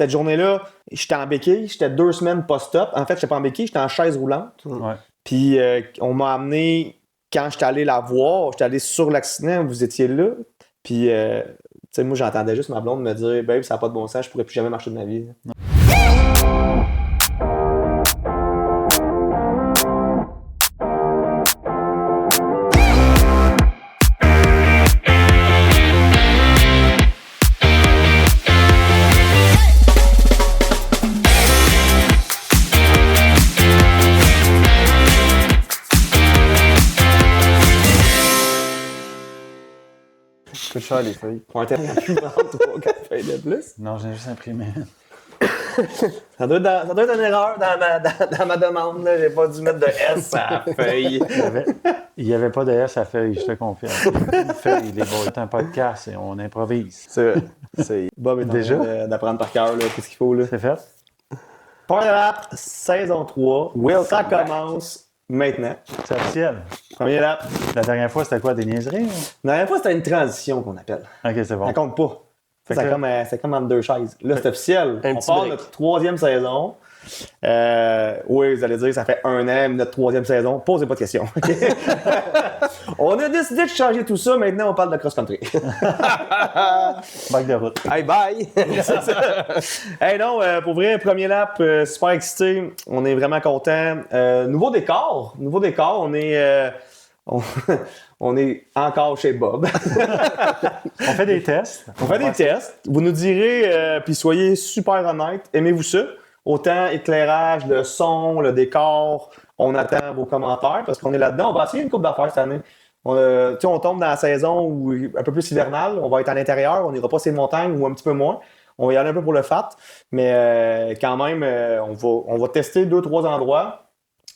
Cette journée-là, j'étais en béquille, j'étais 2 semaines post-op. En fait, j'étais pas en béquille, j'étais en chaise roulante. Ouais. Puis on m'a amené, quand j'étais allé la voir, j'étais allé sur l'accident, vous étiez là. Puis, tu sais, moi, j'entendais juste ma blonde me dire, babe, ça n'a pas de bon sens, je pourrais plus jamais marcher de ma vie. Ça coûte cher, les feuilles. On était plus prendre 3-4 feuilles de plus. Non, j'ai juste imprimé. Ça doit être une erreur dans ma demande. Là. J'ai pas dû mettre de S à la feuille. Il n'y avait pas de S à feuille, je te confirme. Une feuille, les boys. C'est un podcast et on improvise. C'est vrai. Bob est Déjà? en train d'apprendre par cœur qu'est-ce qu'il faut. Là. C'est fait? Point rap, saison 3. Ça commence maintenant. C'est officiel. Premier rap. La dernière fois, c'était quoi, des niaiseries? La dernière fois, c'était une transition qu'on appelle. OK, c'est bon. Ça compte pas. Fait C'est que- comme entre deux chaises. Là, c'est officiel. Un On petit part break. notre 3e saison. Oui, vous allez dire, ça fait 1 an, notre 3e saison. Posez pas de questions. OK? On a décidé de changer tout ça. Maintenant, on parle de cross-country. Bac de route. Hey, bye! C'est ça. Hey, non, pour vrai, premier lap, super excité. On est vraiment content. Nouveau décor. On est... on est encore chez Bob. On fait des tests. On fait des tests. Vous nous direz, puis soyez super honnêtes. Aimez-vous ça? Autant éclairage, le son, le décor. On attend vos commentaires parce qu'on est là-dedans. On va essayer une couple d'affaires cette année. On tombe dans la saison où, un peu plus hivernale. On va être à l'intérieur. On n'ira pas sur les montagnes ou un petit peu moins. On va y aller un peu pour le fat. Mais quand même, on va tester 2-3 endroits.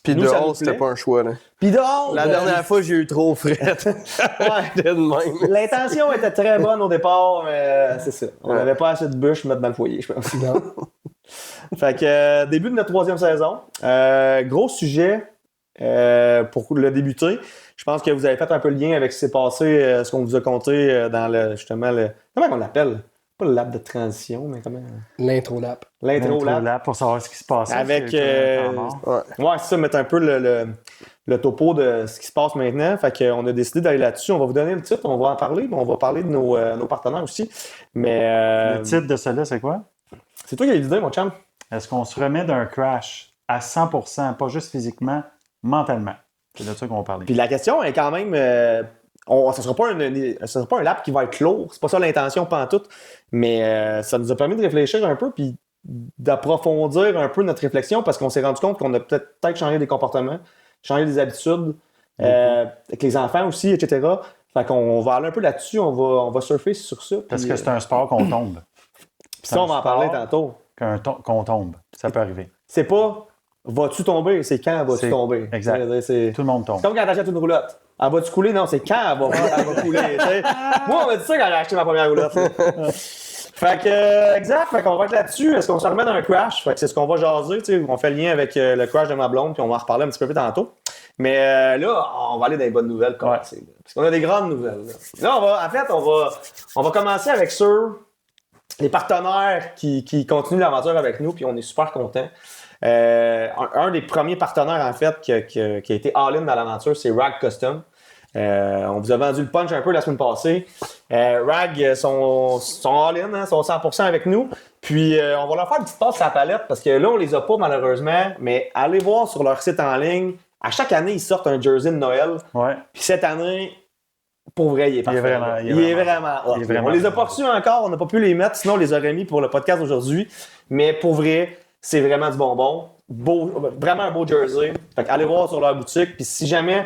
Puis Nous, ça nous dehors, c'était plaît. pas un choix, là. Puis dehors, La dernière fois, j'ai eu trop fret. ouais. J'étais de même. L'intention était très bonne au départ, mais c'est ça. On Ouais. n'avait pas assez de bûches à mettre dans le foyer, je pense. Fait que début de notre 3e saison. Gros sujet pour le débuter. Je pense que vous avez fait un peu le lien avec ce qui s'est passé, ce qu'on vous a conté dans justement le. Comment on l'appelle? Pas le lap de transition, mais comment? L'intro lap. L'intro lap. Là pour savoir ce qui se passe. Avec, Ouais. Ouais, c'est ça, mettre un peu le topo de ce qui se passe maintenant. Fait qu'on a décidé d'aller là-dessus. On va vous donner le titre, on va en parler, mais on va parler de nos partenaires aussi. Mais Le titre de celle-là, c'est quoi? c'est toi qui as l'idée, mon chum. Est-ce qu'on se remet d'un crash à 100%, pas juste physiquement, mentalement? C'est de ça qu'on va parler. Puis la question est quand même. Ce sera pas un lap qui va être lourd. C'est pas ça l'intention, pas en tout. Mais ça nous a permis de réfléchir un peu puis d'approfondir un peu notre réflexion parce qu'on s'est rendu compte qu'on a peut-être changé des comportements, changé des habitudes, avec les enfants aussi, etc. Fait qu'on va aller un peu là-dessus, on va surfer sur ça. Parce puis, que c'est un sport qu'on tombe. puis ça, on va en parler sport tantôt. Qu'on tombe. Ça peut arriver. C'est pas vas-tu tomber, c'est quand vas-tu C'est- tomber. exact. C'est Tout le monde tombe. comme quand t'achètes une roulotte. Elle va-tu couler? Non, c'est quand elle va couler. t'sais. Moi, on m'a dit ça quand j'ai acheté ma première roulotte. là. Fait que, exact, fait qu'on va être là-dessus. Est-ce qu'on se remet dans un crash? Fait que c'est ce qu'on va jaser. t'sais. On fait le lien avec le crash de ma blonde, puis on va en reparler un petit peu plus tantôt. Mais là, on va aller dans les bonnes nouvelles. Commencer, là. Parce qu'on a des grandes nouvelles. Là, on va commencer avec les partenaires qui continuent l'aventure avec nous, puis on est super contents. Un des premiers partenaires, en fait, qui a été all-in dans l'aventure, c'est Rag Custom. On vous a vendu le punch un peu la semaine passée. Rag sont all-in, hein, sont 100% avec nous. Puis, on va leur faire une petite passe à la palette parce que là, on les a pas malheureusement, mais allez voir sur leur site en ligne. À chaque année, ils sortent un jersey de Noël. Ouais. Puis cette année, pour vrai, il est parfait. Il est vraiment hot. il est vraiment On les a hot. pas reçus encore, on n'a pas pu les mettre, sinon on les aurait mis pour le podcast aujourd'hui. Mais pour vrai, c'est vraiment du bonbon. Vraiment un beau jersey. Fait que allez voir sur leur boutique. Puis si jamais...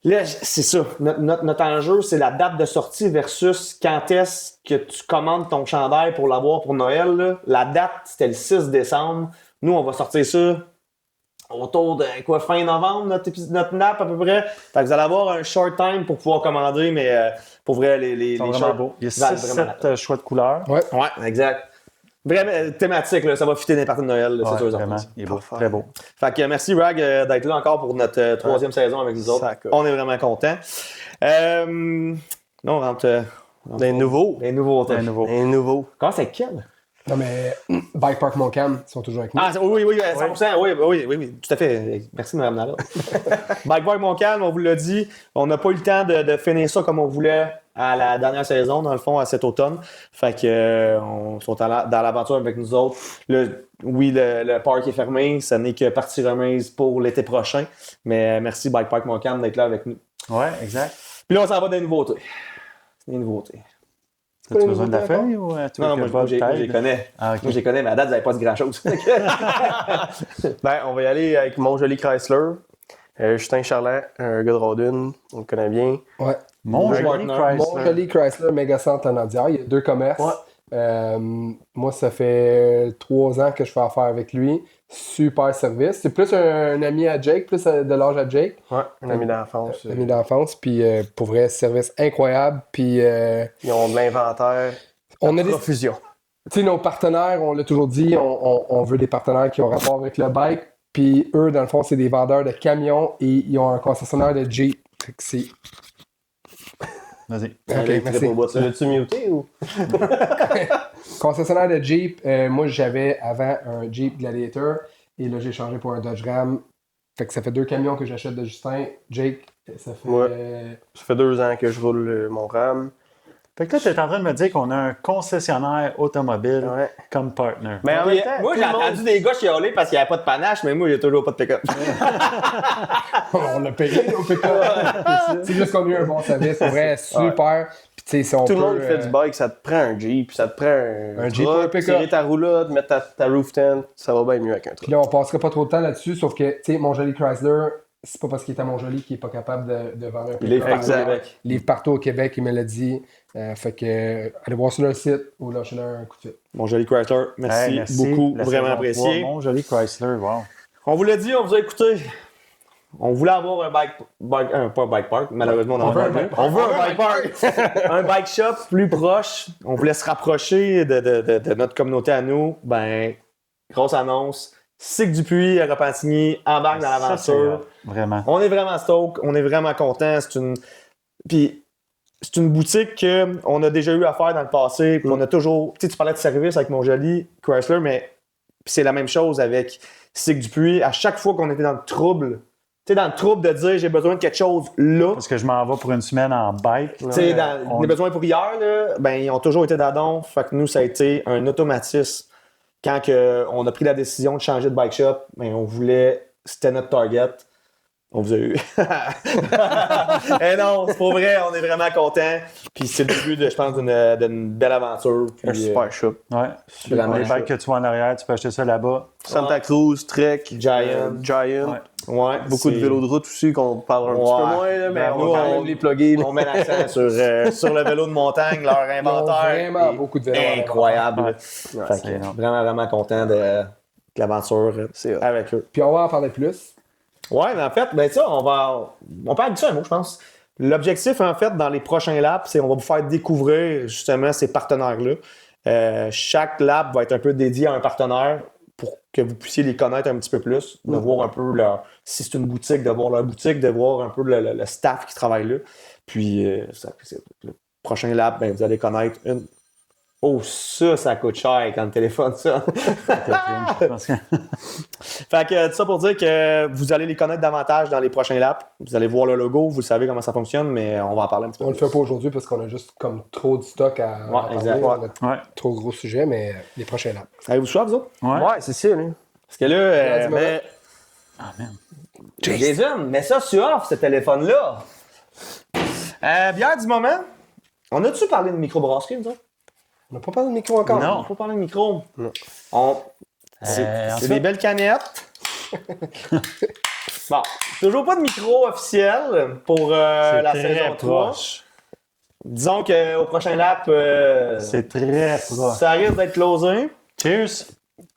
Là, c'est ça. Notre enjeu, c'est la date de sortie versus quand est-ce que tu commandes ton chandail pour l'avoir pour Noël. Là. La date, c'était le 6 décembre. Nous, on va sortir ça autour de fin novembre, notre nap à peu près. Fait que vous allez avoir un short time pour pouvoir commander, mais pour vrai, les sont vraiment shorts beaux. Il y a valent vraiment la 6-7 choix de couleurs. Ouais. Ouais, exact. Vraiment thématique, là, ça va fitter dans les parties de Noël, là, Ouais, c'est sûr. vraiment. Il est beau, Parfait. très beau. Fait que merci Rag d'être là encore pour notre 3e saison avec nous autres. Ça coûte. On est vraiment contents. Là, on rentre Des nouveaux. les nouveaux. Un nouveau. Un nouveau. Comment c'est quel? Non, mais Bike Park Montcalm, ils sont toujours avec nous. Ah, oui, 100%. Oui, tout à fait. Merci de me ramener là. Bike Park Montcalm, on vous l'a dit, on n'a pas eu le temps de finir ça comme on voulait à la dernière saison, dans le fond, à cet automne. Fait que on sont dans l'aventure avec nous autres. Le parc est fermé, ce n'est que partie remise pour l'été prochain. Mais merci Bike Park Montcalm d'être là avec nous. Ouais, exact. Puis là, on s'en va des nouveautés. Des nouveautés. As-tu besoin de la feuille ou tu veux Non, que moi, Bob je les t'aide? connais. Ah, ok. Moi, je les connais, mais à date, vous n'avez pas dit grand-chose. Ben, on va y aller avec mon joli Chrysler. Justin Charland, un gars de Rodin, on le connaît bien. Ouais. Mon Ouais, joli partner. Mon Chrysler. joli Chrysler Megacentre en Andière. Il y a 2 commerces. Ouais. Moi, ça fait 3 ans que je fais affaire avec lui. Super service. C'est plus un ami à Jake, plus de l'âge à Jake. Ouais, un ami d'enfance. Un ami d'enfance. Puis pour vrai, service incroyable. Puis Ils ont de l'inventaire. on a des. Profusion. Tu sais, nos partenaires, on l'a toujours dit, on veut des partenaires qui ont rapport avec le bike. Puis eux, dans le fond, c'est des vendeurs de camions et ils ont un concessionnaire de Jeep. Fait que c'est. Vas-y. Ok, merci. Tu l'as-tu muté ou? Concessionnaire de Jeep, moi j'avais avant un Jeep Gladiator et là j'ai changé pour un Dodge Ram. Fait que ça fait 2 camions que j'achète de Justin. Jake, ça fait. Ouais. Ça fait 2 ans que je roule mon RAM. Fait que là, tu es en train de me dire qu'on a un concessionnaire automobile Ouais. comme partner. Mais en même temps, Moi, tout j'ai le monde- entendu des gars chialer parce qu'il n'y avait pas de panache, mais moi, j'ai toujours pas de pick-up. On l'a payé, nos pick-up. C'est juste qu'on a eu un bon service. C'est vrai, super. Puis tu sais, si on Tout le peut, monde qui fait du bike, ça te prend un Jeep, ça te prend Un Jeep ou un truck, pick-up. tirer ta roulotte, mettre ta roof tent, ça va bien mieux avec un truck. Puis là, on passerait pas trop de temps là-dessus, sauf que, tu sais, mon joli Chrysler, c'est pas parce qu'il est à Montjoli qu'il est pas capable de vendre un Il est pick-up. partout au Québec. Il est partout au Québec, il me l'a dit. Fait que, allez voir sur leur site ou lâchez-leur un coup de fil. Mon joli Chrysler, merci, Hey, beaucoup, La vraiment saison apprécié. 3, mon joli Chrysler, wow. On vous l'a dit, on vous a écouté. On voulait avoir un pas un bike park, malheureusement, on en veut a un pas. bike On veut un bike park. Un bike shop plus proche. On voulait se rapprocher de notre communauté à nous. Ben, grosse annonce. Sick Dupuis, à Repentigny, embarque dans Ça, c'est l'aventure. vraiment. On est vraiment stoked, on est vraiment content. Puis c'est une boutique qu'on a déjà eu à faire dans le passé. Puis on a toujours. Tu sais, tu parlais de service avec mon joli Chrysler, mais c'est la même chose avec Sick Dupuis. À chaque fois qu'on était dans le trouble, tu sais, dans le trouble de dire j'ai besoin de quelque chose là. Parce que je m'en vais pour une semaine en bike. Tu sais, on- on a besoin pour hier, là, ben, ils ont toujours été d'adon. Fait que nous, ça a été un automatisme. Quand on a pris la décision de changer de bike shop, ben, on voulait, c'était notre target. On vous a eu. Eh non, c'est pas vrai, on est vraiment contents. Puis c'est le début, je pense, d'une belle aventure. Un Puis, super shop. Ouais. Vraiment Les chaud. bikes que tu vois en arrière, tu peux acheter ça là-bas. Santa Cruz, Trek, Giant. Giant. Ouais. Ouais, Beaucoup de c'est- vélos de route aussi qu'on parle un petit Ouais. peu moins, là, mais Ben, on nous, va quand on- même les plugger. là. On met l'accent sur le vélo de montagne, leur Ils ont inventaire. vraiment est beaucoup de vélos. incroyable. Ouais. Fait c'est que énorme. vraiment, vraiment content de l'aventure C'est hot. avec eux. Puis on va en parler plus. Ouais, mais en fait, ben ça, on peut dire ça un mot, je pense. L'objectif, en fait, dans les prochains laps, c'est qu'on va vous faire découvrir justement ces partenaires-là. Chaque lap va être un peu dédié à un partenaire pour que vous puissiez les connaître un petit peu plus, de voir un peu si c'est une boutique, de voir leur boutique, de voir un peu le staff qui travaille là. Puis, le prochain lap, ben, vous allez connaître une. Oh, ça coûte cher quand le téléphone sonne. Je pense que- Fait que tout ça pour dire que vous allez les connaître davantage dans les prochains laps. Vous allez voir le logo, vous savez comment ça fonctionne, mais on va en parler un petit peu. On le fait pas aujourd'hui parce qu'on a juste comme trop de stock à parler. exact. On a Ouais. trop gros sujet, mais les prochains laps. Avez-vous choix, vous autres? Ouais. Ouais, c'est ça, là. Parce que là, dis-moi. mais... Ah, merde. Jason, mets ça sur off, ce téléphone-là. Bière du moment. On a-tu parlé de microbrasserie, nous autres? On n'a pas parlé de micro encore. Non. On n'a pas parlé de micro. Non. C'est ensuite- des belles canettes. Bon, toujours pas de micro officiel pour C'est la très saison 3. proche. Disons qu'au prochain lap, C'est très proche. ça risque d'être closé. Cheers.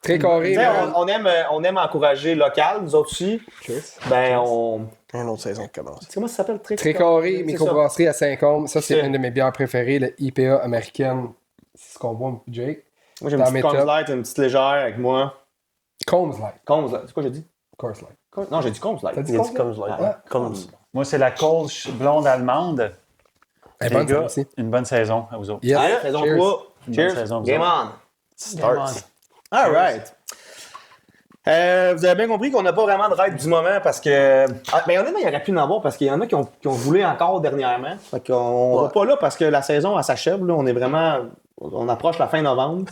Très carré. Tu sais, man. on aime encourager local, nous autres aussi. Cheers. Ben, on. Une autre saison qui commence. Comment ça s'appelle? Très carré, C'est microbrasserie à Saint-Côme. Ça, c'est C'est- une de mes bières préférées, la IPA américaine. C'est ce qu'on boit, Jake. ça. Moi, j'ai une Dans petite mes Combs tops. Light, une petite légère avec moi. Combs Light. Combs Light. C'est quoi j'ai dit? Coors Light. Non, j'ai dit Combs Light. T'as dit Il a dit Combs comme Light? je l'ai. Ah. Comme Moi, c'est la Kolsch blonde allemande. Elle est Les bonne, gars, ça aussi. une bonne saison à vous autres. Yes. Allez, saison Cheers. 3. Une Cheers. bonne saison, vous Game autres. on. Starts. All right. Vous avez bien compris qu'on n'a pas vraiment de règle du moment parce que. Mais honnêtement, il y aurait pu en avoir parce qu'il y en a qui ont roulé encore dernièrement. Fait qu'on va pas là parce que la saison, elle s'achève. Là. On est vraiment. On approche la fin novembre.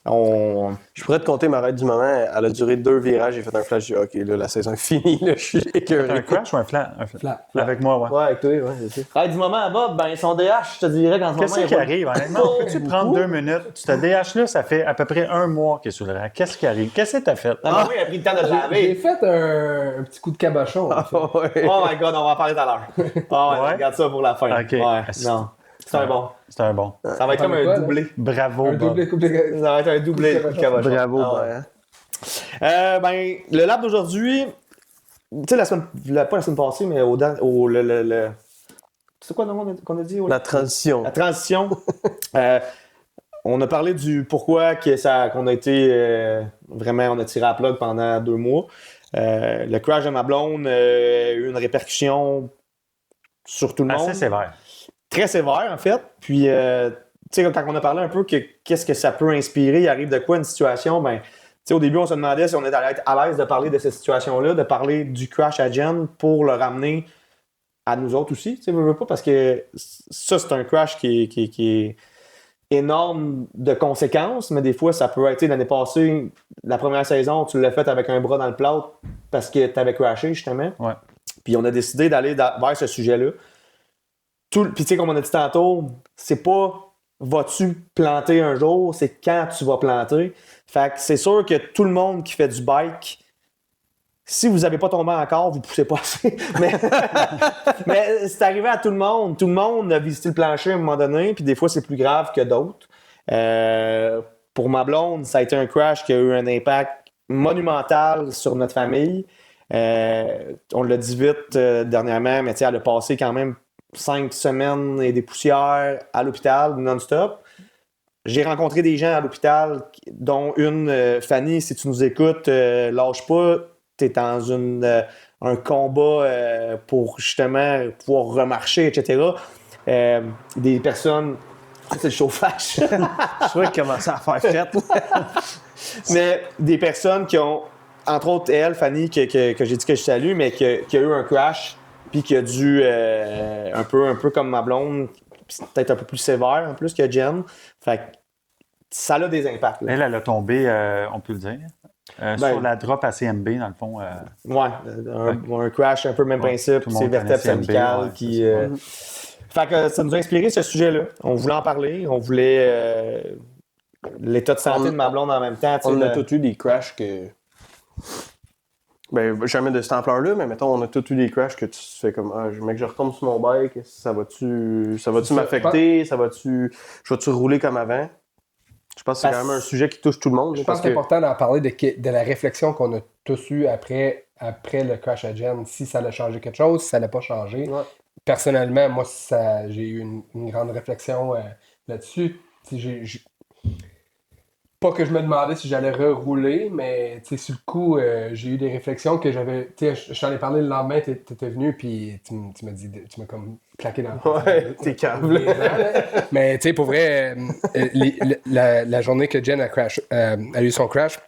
Je pourrais te compter ma raide du moment. Elle a duré 2 virages. J'ai fait un flash. J'ai dit, OK, là, la saison est finie. Là, je suis écœuré. Un crash ou un flat? Flat. Avec moi, ouais. Ouais, avec toi, ouais, c'est ça. Règle du moment à Bob, ben son DH, je te dirais qu'en ce moment. Qu'est-ce il qui y a pas- arrive, honnêtement? Peux-tu prendre 2 minutes? Ce DH-là, ça fait à peu près 1 mois qu'il est sur le rang. Qu'est-ce qui arrive? Qu'est-ce que t'as fait? Non, mais oui, il a pris le temps de le J'ai laver. fait un petit coup de cabochon. en fait. Ouais. Oh my god, on va en parler tout à l'heure. Ah ouais, Ouais? regarde ça pour la fin. Ok. Ouais, non. C'est un bon. C'est un bon. Ça va être comme Parle de un quoi, doublé. Bravo, Un Bob. doublé coupe de... Ça va être un doublé Coup de cabochon. Bravo, Ah ouais. ben. Ben, le lab d'aujourd'hui, tu sais, pas la semaine passée, mais c'est quoi le nom qu'on a dit? La transition. La transition. On a parlé du pourquoi qu'on a été vraiment, on a tiré à la plug pendant 2 mois. Le crash de ma blonde a eu une répercussion sur tout le monde. Assez sévère. Très sévère, en fait. Puis, tu sais, quand on a parlé un peu qu'est-ce que ça peut inspirer, il arrive de quoi une situation, ben, tu sais, au début, on se demandait si on était à l'aise de parler de cette situation-là, de parler du crash à Jen pour le ramener à nous autres aussi. Tu sais, veux pas, parce que ça, c'est un crash qui est énorme de conséquences, mais des fois, ça peut être, tu sais, l'année passée, la première saison, tu l'as fait avec un bras dans le plâtre parce que tu avais crashé, justement. Ouais. Puis on a décidé d'aller vers ce sujet-là. Puis tu sais, comme on a dit tantôt, c'est pas vas-tu planter un jour, c'est quand tu vas planter. Fait que c'est sûr que tout le monde qui fait du bike, si vous n'avez pas tombé encore, vous poussez pas assez. Mais c'est arrivé à tout le monde. Tout le monde a visité le plancher à un moment donné, puis des fois, c'est plus grave que d'autres. Pour ma blonde, ça a été un crash qui a eu un impact monumental sur notre famille. On l'a dit vite dernièrement, mais elle a passé quand même 5 semaines et des poussières à l'hôpital non-stop. J'ai rencontré des gens à l'hôpital, dont une, Fanny, si tu nous écoutes, lâche pas. Tu es dans un combat pour justement pouvoir remarcher, etc. Des personnes. C'est le chauffage. Je trouvais qu'il commençait à faire fête. Mais des personnes qui ont, entre autres elle, Fanny, que j'ai dit que je salue, mais qui a eu un crash, puis qui a dû, un peu comme ma blonde, peut-être un peu plus sévère en plus que Jen. Fait que ça a des impacts. Là. Elle a tombé, on peut le dire, sur la drop à CMB, dans le fond. Ouais, un crash, un peu le même principe, tout le c'est monde vertèbre connaît CMB, cervicale ouais, qui... Fait que ça nous a inspiré ce sujet-là. On voulait en parler, on voulait l'état de santé de ma blonde en même temps. On a tous eu des crashs que. Ben, jamais de cette ampleur-là, mais mettons, on a tous eu des crashs que tu fais comme, mec, je retombe sur mon bike, ça va-tu m'affecter, je vais-tu rouler comme avant? Je pense que c'est quand même un sujet qui touche tout le monde. Je pense que c'est important d'en parler de la réflexion qu'on a tous eue après le crash à Jen. Si ça a changé quelque chose, si ça n'a pas changé. Ouais. Personnellement, moi, j'ai eu une grande réflexion là-dessus. Pas que je me demandais si j'allais rerouler, mais sur le coup, j'ai eu des réflexions que j'avais. Je t'en ai parlé le lendemain, t'étais venu, puis tu m'as dit, tu m'as comme claqué dans le face. Ouais, t'es câble. Mais pour vrai, la journée que Jen a eu son crash,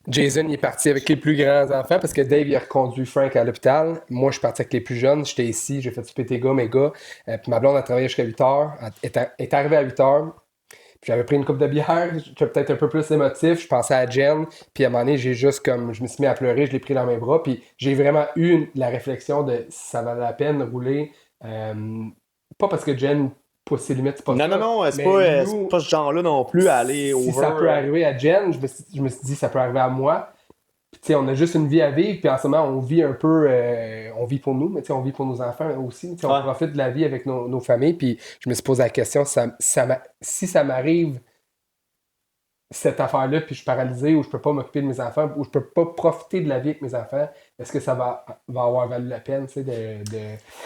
Jason il est parti avec les plus grands enfants parce que Dave il a reconduit Frank à l'hôpital. Moi, je suis parti avec les plus jeunes. J'étais ici, j'ai fait souper tes gars, mes gars. Puis ma blonde a travaillé jusqu'à 8 heures. Elle est arrivée à 8 heures. Puis j'avais pris une coupe de bière. J'étais peut-être un peu plus émotif. Je pensais à Jen. Puis à un moment donné, je me suis mis à pleurer. Je l'ai pris dans mes bras. Puis j'ai vraiment eu la réflexion de si ça valait la peine de rouler. Pas parce que Jen pousse ses limites, c'est pas ça. Non, c'est Mais pas ce genre-là non plus à aller si over. ça peut arriver à Jen, je me suis dit ça peut arriver à moi. Puis, on a juste une vie à vivre, puis en ce moment, on vit un peu, on vit pour nous, mais on vit pour nos enfants aussi. On profite de la vie avec nos familles, puis je me suis posé la question, si ça m'arrive cette affaire-là, puis je suis paralysé, ou je peux pas m'occuper de mes enfants, ou je peux pas profiter de la vie avec mes enfants, est-ce que ça va avoir valu la peine,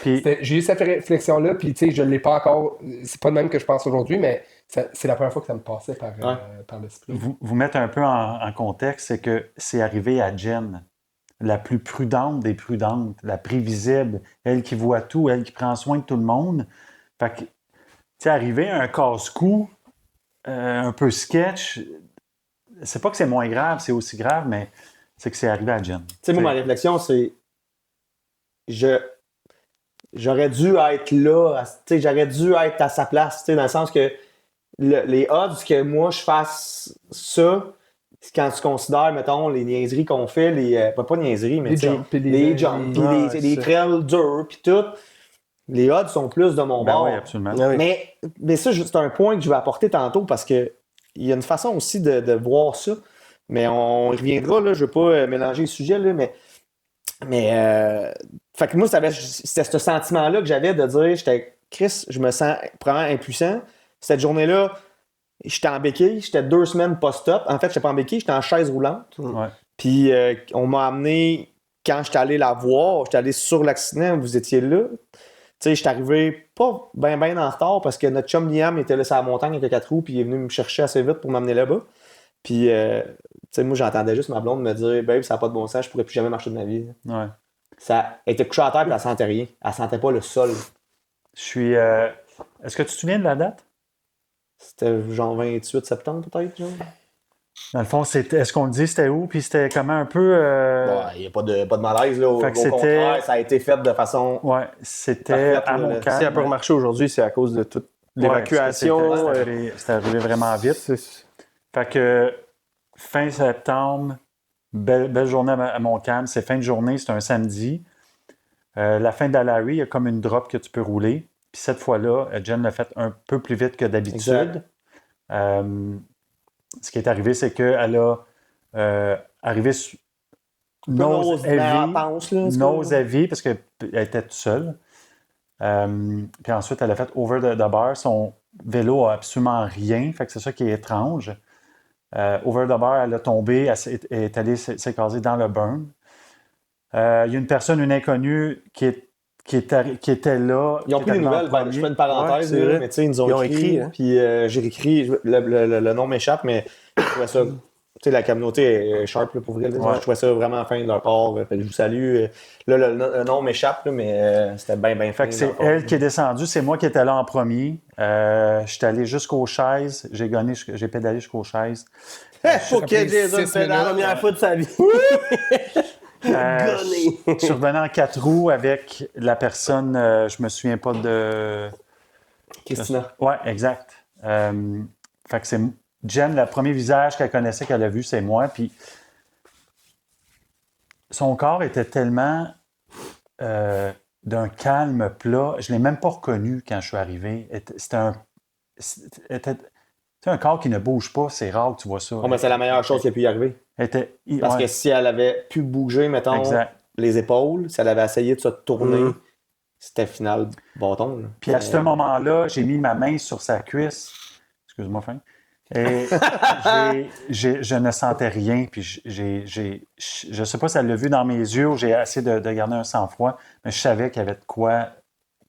J'ai eu cette réflexion-là, puis je l'ai pas encore, c'est pas le même que je pense aujourd'hui, mais c'est la première fois que ça me passait par l'esprit. Vous mettre un peu en contexte, c'est que c'est arrivé à Jen, la plus prudente des prudentes, la prévisible, elle qui voit tout, elle qui prend soin de tout le monde. Fait que, arrivé à un casse-cou, un peu sketch. C'est pas que c'est moins grave, c'est aussi grave, mais c'est que c'est arrivé à Jen. Tu sais, moi, ma réflexion, c'est. J'aurais dû être là, tu sais, j'aurais dû être à sa place, tu sais, dans le sens que les odds que moi je fasse ça, c'est quand tu considères, mettons, les niaiseries qu'on fait, pas niaiseries, mais Les tu sais, jumps, puis les jumps, puis les trails durs, puis tout, les odds sont plus de mon Ben bord. oui, absolument. Ah oui. Mais ça, c'est un point que je vais apporter tantôt parce que il y a une façon aussi de voir ça. Mais on y reviendra, là, je veux pas mélanger les sujets, là, fait que moi, c'était ce sentiment-là que j'avais de dire, Chris, je me sens probablement impuissant. Cette journée-là, j'étais en béquille, j'étais 2 semaines post-op. En fait, j'étais pas en béquille, j'étais en chaise roulante. Ouais. Puis on m'a amené, quand j'étais allé la voir, j'étais allé sur l'accident, vous étiez là. Tu sais, j'étais arrivé pas bien en retard parce que notre chum Liam était là sur la montagne avec le 4 roues, puis il est venu me chercher assez vite pour m'amener là-bas. Puis, tu sais, moi, j'entendais juste ma blonde me dire, babe, ça n'a pas de bon sens, je pourrais plus jamais marcher de ma vie. Ouais. Elle était couchée à terre, puis elle sentait rien. Elle sentait pas le sol. Je suis. Est-ce que tu te souviens de la date? C'était genre 28 septembre, peut-être, genre. Dans le fond, est-ce qu'on le dit c'était où? Puis c'était comment un peu. Il n'y a pas de malaise, là. Au Fait que c'était- contraire, ça a été fait de façon. Ouais, c'était Parfait, à là, Montcalm. Si elle peut remarcher aujourd'hui, c'est à cause de toute Ouais, l'évacuation. parce que c'était arrivé vraiment vite. Fait que fin septembre, belle journée à Montcalm. C'est fin de journée, c'est un samedi. La fin de la Larry, il y a comme une drop que tu peux rouler. Puis cette fois-là, Jen l'a fait un peu plus vite que d'habitude. Ce qui est arrivé, c'est qu'elle a arrivé nose heavy parce qu'elle était toute seule. Puis ensuite, elle a fait over the bar. Son vélo a absolument rien. Fait que c'est ça qui est étrange. Over the bar, elle a tombé, elle est allée s'écraser dans le burn. Il y a une personne, une inconnue, qui était là. Ils ont pris des nouvelles. Je fais une parenthèse, Ouais, là, mais tu sais, ils ont écrit. hein. Puis j'ai écrit, le nom m'échappe, mais je trouvais ça. Tu sais, la communauté est sharp, là, pour vrai. Ouais. Je trouvais ça vraiment fin de leur part. Fait que je vous salue. Là, le nom m'échappe, là, mais c'était bien fin. Fait que c'est elle qui est descendue. C'est moi qui étais là en premier. Je suis allé jusqu'aux chaises. J'ai pédalé jusqu'aux chaises. Faut que Jason fait la première fois de sa vie. Je suis revenu en 4 roues avec la personne, je me souviens pas de... Christina. Ouais, exact. Fait que c'est Jen, le premier visage qu'elle connaissait, qu'elle a vu, c'est moi. Puis son corps était tellement d'un calme plat. Je ne l'ai même pas reconnu quand je suis arrivé. C'était un corps qui ne bouge pas. C'est rare que tu vois ça. Oh, mais c'est la meilleure chose qui a pu y arriver. Parce que si elle avait pu bouger, mettons, exact. les épaules, si elle avait essayé de se tourner, c'était final bâton. Là. Puis à ce moment-là, j'ai mis ma main sur sa cuisse. Excuse-moi, Frank. Et je ne sentais rien. Puis je ne sais pas si elle l'a vu dans mes yeux ou j'ai essayé de garder un sang-froid, mais je savais qu'il y avait de quoi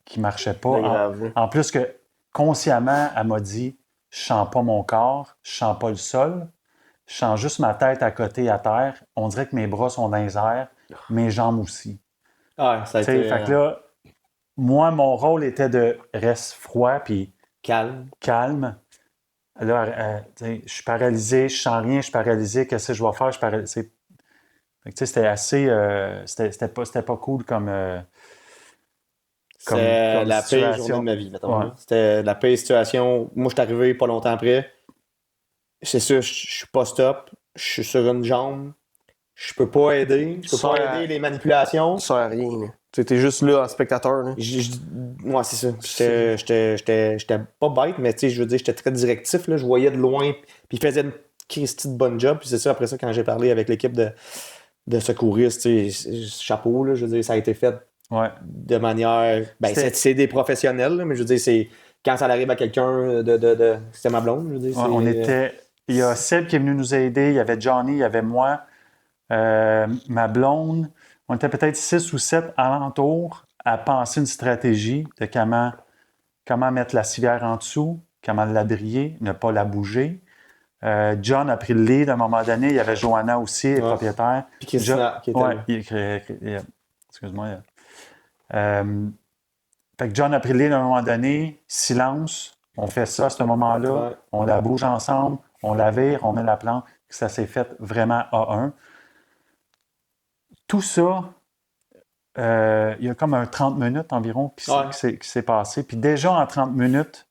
qui ne marchait pas. En plus que consciemment, elle m'a dit, je ne sens pas mon corps, je ne sens pas le sol, je sens juste ma tête à côté à terre. On dirait que mes bras sont dans les airs, mes jambes aussi. Ah, ça a été... Fait que là, moi, mon rôle était de rester froid puis calme. Là, je suis paralysé, je sens rien, je suis paralysé. Qu'est-ce que je vais faire? Je suis paralysé. Fait que, c'était assez... c'était pas cool comme c'est la pire situation. journée de ma vie, mettons. Ouais. C'était la pire situation. Moi, je suis arrivé pas longtemps après. C'est sûr, je suis pas stop. Je suis sur une jambe. Je peux pas aider. Je peux pas aider les manipulations. Ça sert à rien. Tu étais juste là en spectateur. Là. Ouais, c'est ça. J'étais pas bête, mais tu sais, je veux dire, j'étais très directif. Là. Je voyais de loin. Puis il faisait une Christie de bonne job. Puis c'est ça, après ça, quand j'ai parlé avec l'équipe de secouristes, tu sais, chapeau, là, je veux dire, ça a été fait de manière... Ben, c'est des professionnels, là, mais je veux dire, c'est... Quand ça arrive à quelqu'un c'était ma blonde, je veux dire. On était... Il y a Seb qui est venu nous aider, il y avait Johnny, il y avait moi, ma blonde. On était peut-être 6 ou 7 alentours à penser une stratégie de comment mettre la civière en dessous, comment la briller, ne pas la bouger. John a pris le lead à un moment donné. Il y avait Johanna aussi, propriétaire. Puis Christina qui était là. Excuse-moi. Fait que John a pris le lead à un moment donné. Silence. on fait ça à ce moment-là, Ouais. on la bouge ensemble, on la vire, on met la plante, ça s'est fait vraiment A1. Tout ça, il y a comme un 30 minutes environ qui s'est passé. Puis déjà, en 30 minutes,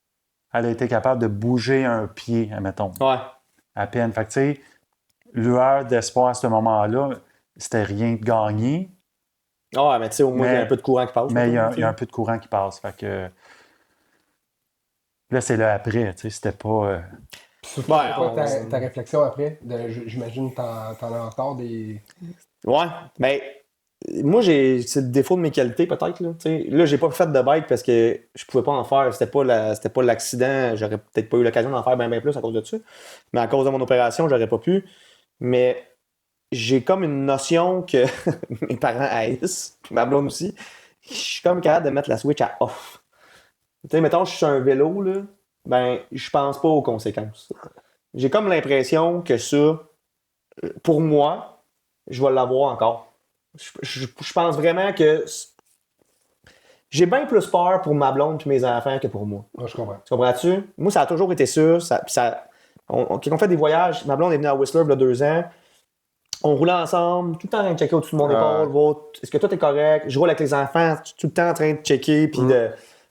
elle a été capable de bouger un pied, admettons, Ouais. à peine. Fait que, tu sais, lueur d'espoir à ce moment-là, c'était rien de gagné, Ouais, mais tu sais, au moins, il y a un peu de courant qui passe. mais il y a un peu de courant qui passe. Fait que là, c'est là après, tu sais, c'était pas... C'est quoi ta réflexion après? J'imagine que t'en as encore des... Ouais, mais moi, c'est le défaut de mes qualités, peut-être. Là, t'sais. Là, j'ai pas fait de bike parce que je pouvais pas en faire. C'était pas l'accident. J'aurais peut-être pas eu l'occasion d'en faire bien plus à cause de ça. Mais à cause de mon opération, j'aurais pas pu. Mais j'ai comme une notion que mes parents haïssent, puis ma blonde aussi. Je suis comme capable de mettre la switch à off. Tu sais, mettons, je suis sur un vélo, là, ben, je pense pas aux conséquences. J'ai comme l'impression que ça, pour moi, je vais l'avoir encore. Je pense vraiment que j'ai bien plus peur pour ma blonde et mes enfants que pour moi. Ouais, je comprends. Tu comprends-tu? Moi, ça a toujours été ça. Quand on fait des voyages, ma blonde est venue à Whistler il y a 2 ans. On roulait ensemble, tout le temps en train de checker au-dessus de mon épaule. Voir, est-ce que tout est correct? Je roule avec les enfants, tout le temps en train de checker. Puis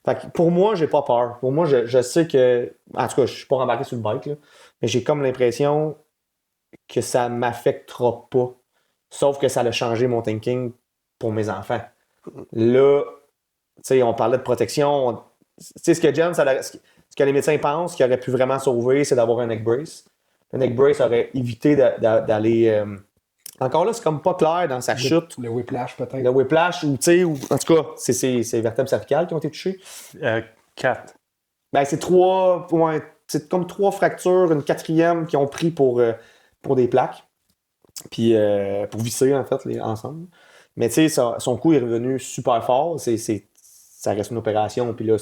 Fait que pour moi, j'ai pas peur. Pour moi, je sais que. En tout cas, je suis pas rembarqué sur le bike, là, mais j'ai comme l'impression que ça m'affectera pas. Sauf que ça a changé mon thinking pour mes enfants. Là, tu sais, on parlait de protection. Tu sais, ce que Jen, ce que les médecins pensent qui aurait pu vraiment sauver, c'est d'avoir un neck brace. Le neck brace aurait évité d'aller. Encore là, c'est comme pas clair dans sa chute. Le whiplash, peut-être. Le whiplash, ou tu sais, en tout cas, c'est les vertèbres cervicales qui ont été touchées. 4. Ben, c'est 3. Ouais, c'est comme 3 fractures, une 4e qui ont pris pour des plaques. Puis pour visser, en fait, ensemble. Mais tu sais, son coup est revenu super fort. Ça reste une opération, puis là,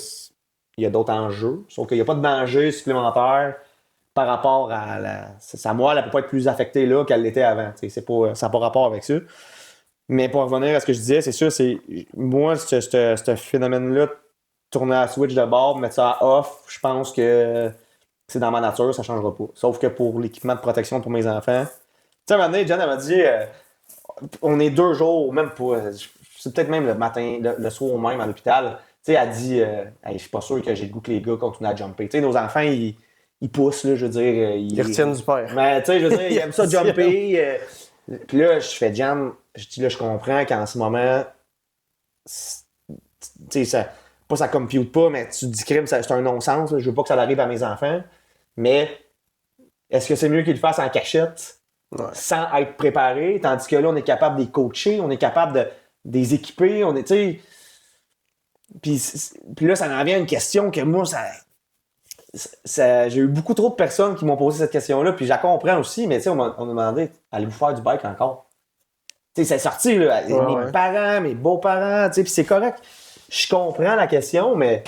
il y a d'autres enjeux. Sauf qu'il n'y a pas de danger supplémentaire par rapport à sa moelle, elle ne peut pas être plus affectée là qu'elle l'était avant. Ça n'a pas rapport avec ça. Mais pour revenir à ce que je disais, c'est sûr, moi, ce phénomène-là, tourner à la switch de bord, mettre ça à off, je pense que c'est dans ma nature, ça ne changera pas. Sauf que pour l'équipement de protection pour mes enfants, tu sais, à un moment donné, Jen, elle m'a dit, on est 2 jours, même pas, c'est peut-être même le matin, le soir même à l'hôpital. Tu sais, elle dit, je suis pas sûr que j'ai le goût que les gars continuent à jumper. Tu sais, nos enfants, ils poussent, là, je veux dire. Ils retiennent du père. Mais tu sais, je veux dire, ils aiment ça jumper. Puis là, je fais Jen, je dis là, je comprends qu'en ce moment, tu sais, ça compute pas, mais tu dis crime, c'est un non-sens. Là. Je veux pas que ça arrive à mes enfants. Mais est-ce que c'est mieux qu'ils le fassent en cachette sans être préparés? Tandis que là, on est capable de les coacher, on est capable de les équiper, on est, tu sais. Puis là, ça en vient à une question que moi, j'ai eu beaucoup trop de personnes qui m'ont posé cette question-là, puis je la comprends aussi, mais tu sais, on m'a demandé, allez-vous faire du bike encore? Tu sais, c'est sorti, là, mes parents, mes beaux-parents, tu sais, puis c'est correct. Je comprends la question, mais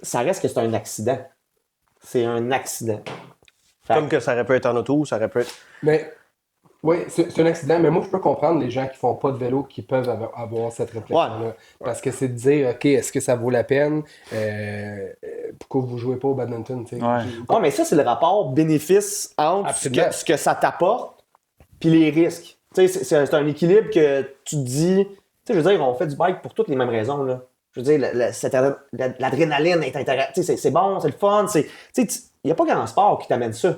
ça reste que c'est un accident. C'est un accident. Comme que ça aurait pu être en auto, ça aurait pu être... Mais, oui, c'est un accident, mais moi, je peux comprendre les gens qui font pas de vélo qui peuvent avoir cette réflexion-là. Parce que c'est de dire, OK, est-ce que ça vaut la peine? Pourquoi vous jouez pas au badminton? Ouais, mais ça, c'est le rapport bénéfice entre ce que ça t'apporte puis les risques. Tu sais, c'est un équilibre que tu te dis... Tu sais, je veux dire, on fait du bike pour toutes les mêmes raisons, là. Je veux dire, l'adrénaline est intéressante. Tu sais, c'est bon, c'est le fun. Tu sais, il n'y a pas grand sport qui t'amène ça.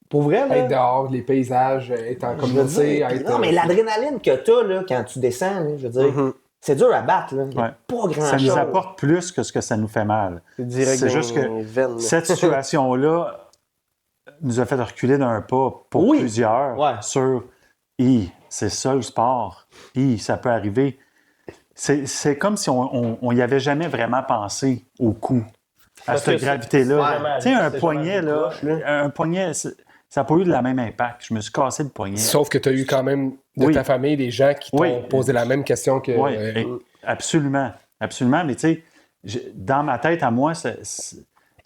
Pour vrai, là. Être dehors, les paysages, être en communauté. Non, mais l'adrénaline que t'as, là, quand tu descends, là, je veux dire, c'est dur à battre, là. Il y a pas grand-chose. Ça nous apporte plus que ce que ça nous fait mal. C'est juste que cette situation-là nous a fait reculer d'un pas pour plusieurs sur c'est ça le sport. Ça peut arriver. C'est comme si on n'y avait jamais vraiment pensé au coup, à cette gravité-là. Tu sais, un poignet, là, un poignet, ça n'a pas eu de la même impact. Je me suis cassé le poignet. Sauf que tu as eu quand même de ta famille des gens qui t'ont posé la même question que... Oui, absolument. Absolument, mais tu sais, dans ma tête, à moi, ça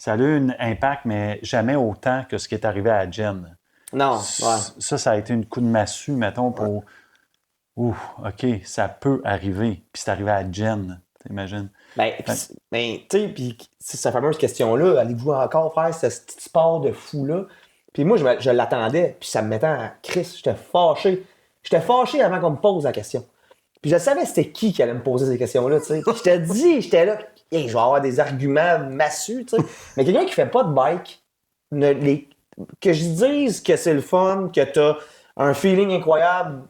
a eu un impact, mais jamais autant que ce qui est arrivé à Jen. Non, Ça a été un coup de massue, mettons, pour... OK, ça peut arriver. Puis c'est arrivé à Jen. t'imagines. Ben, tu sais, puis c'est cette fameuse question-là, allez-vous encore faire ce petit sport de fou-là? Puis moi, je l'attendais, puis ça me mettait en crise, j'étais fâché. J'étais fâché avant qu'on me pose la question. Puis je savais c'était qui allait me poser ces questions-là, tu sais. Puis je te dis, j'étais là, hey, je vais avoir des arguments massus, tu sais. Mais quelqu'un qui fait pas de bike, que je dise que c'est le fun, que t'as un feeling incroyable,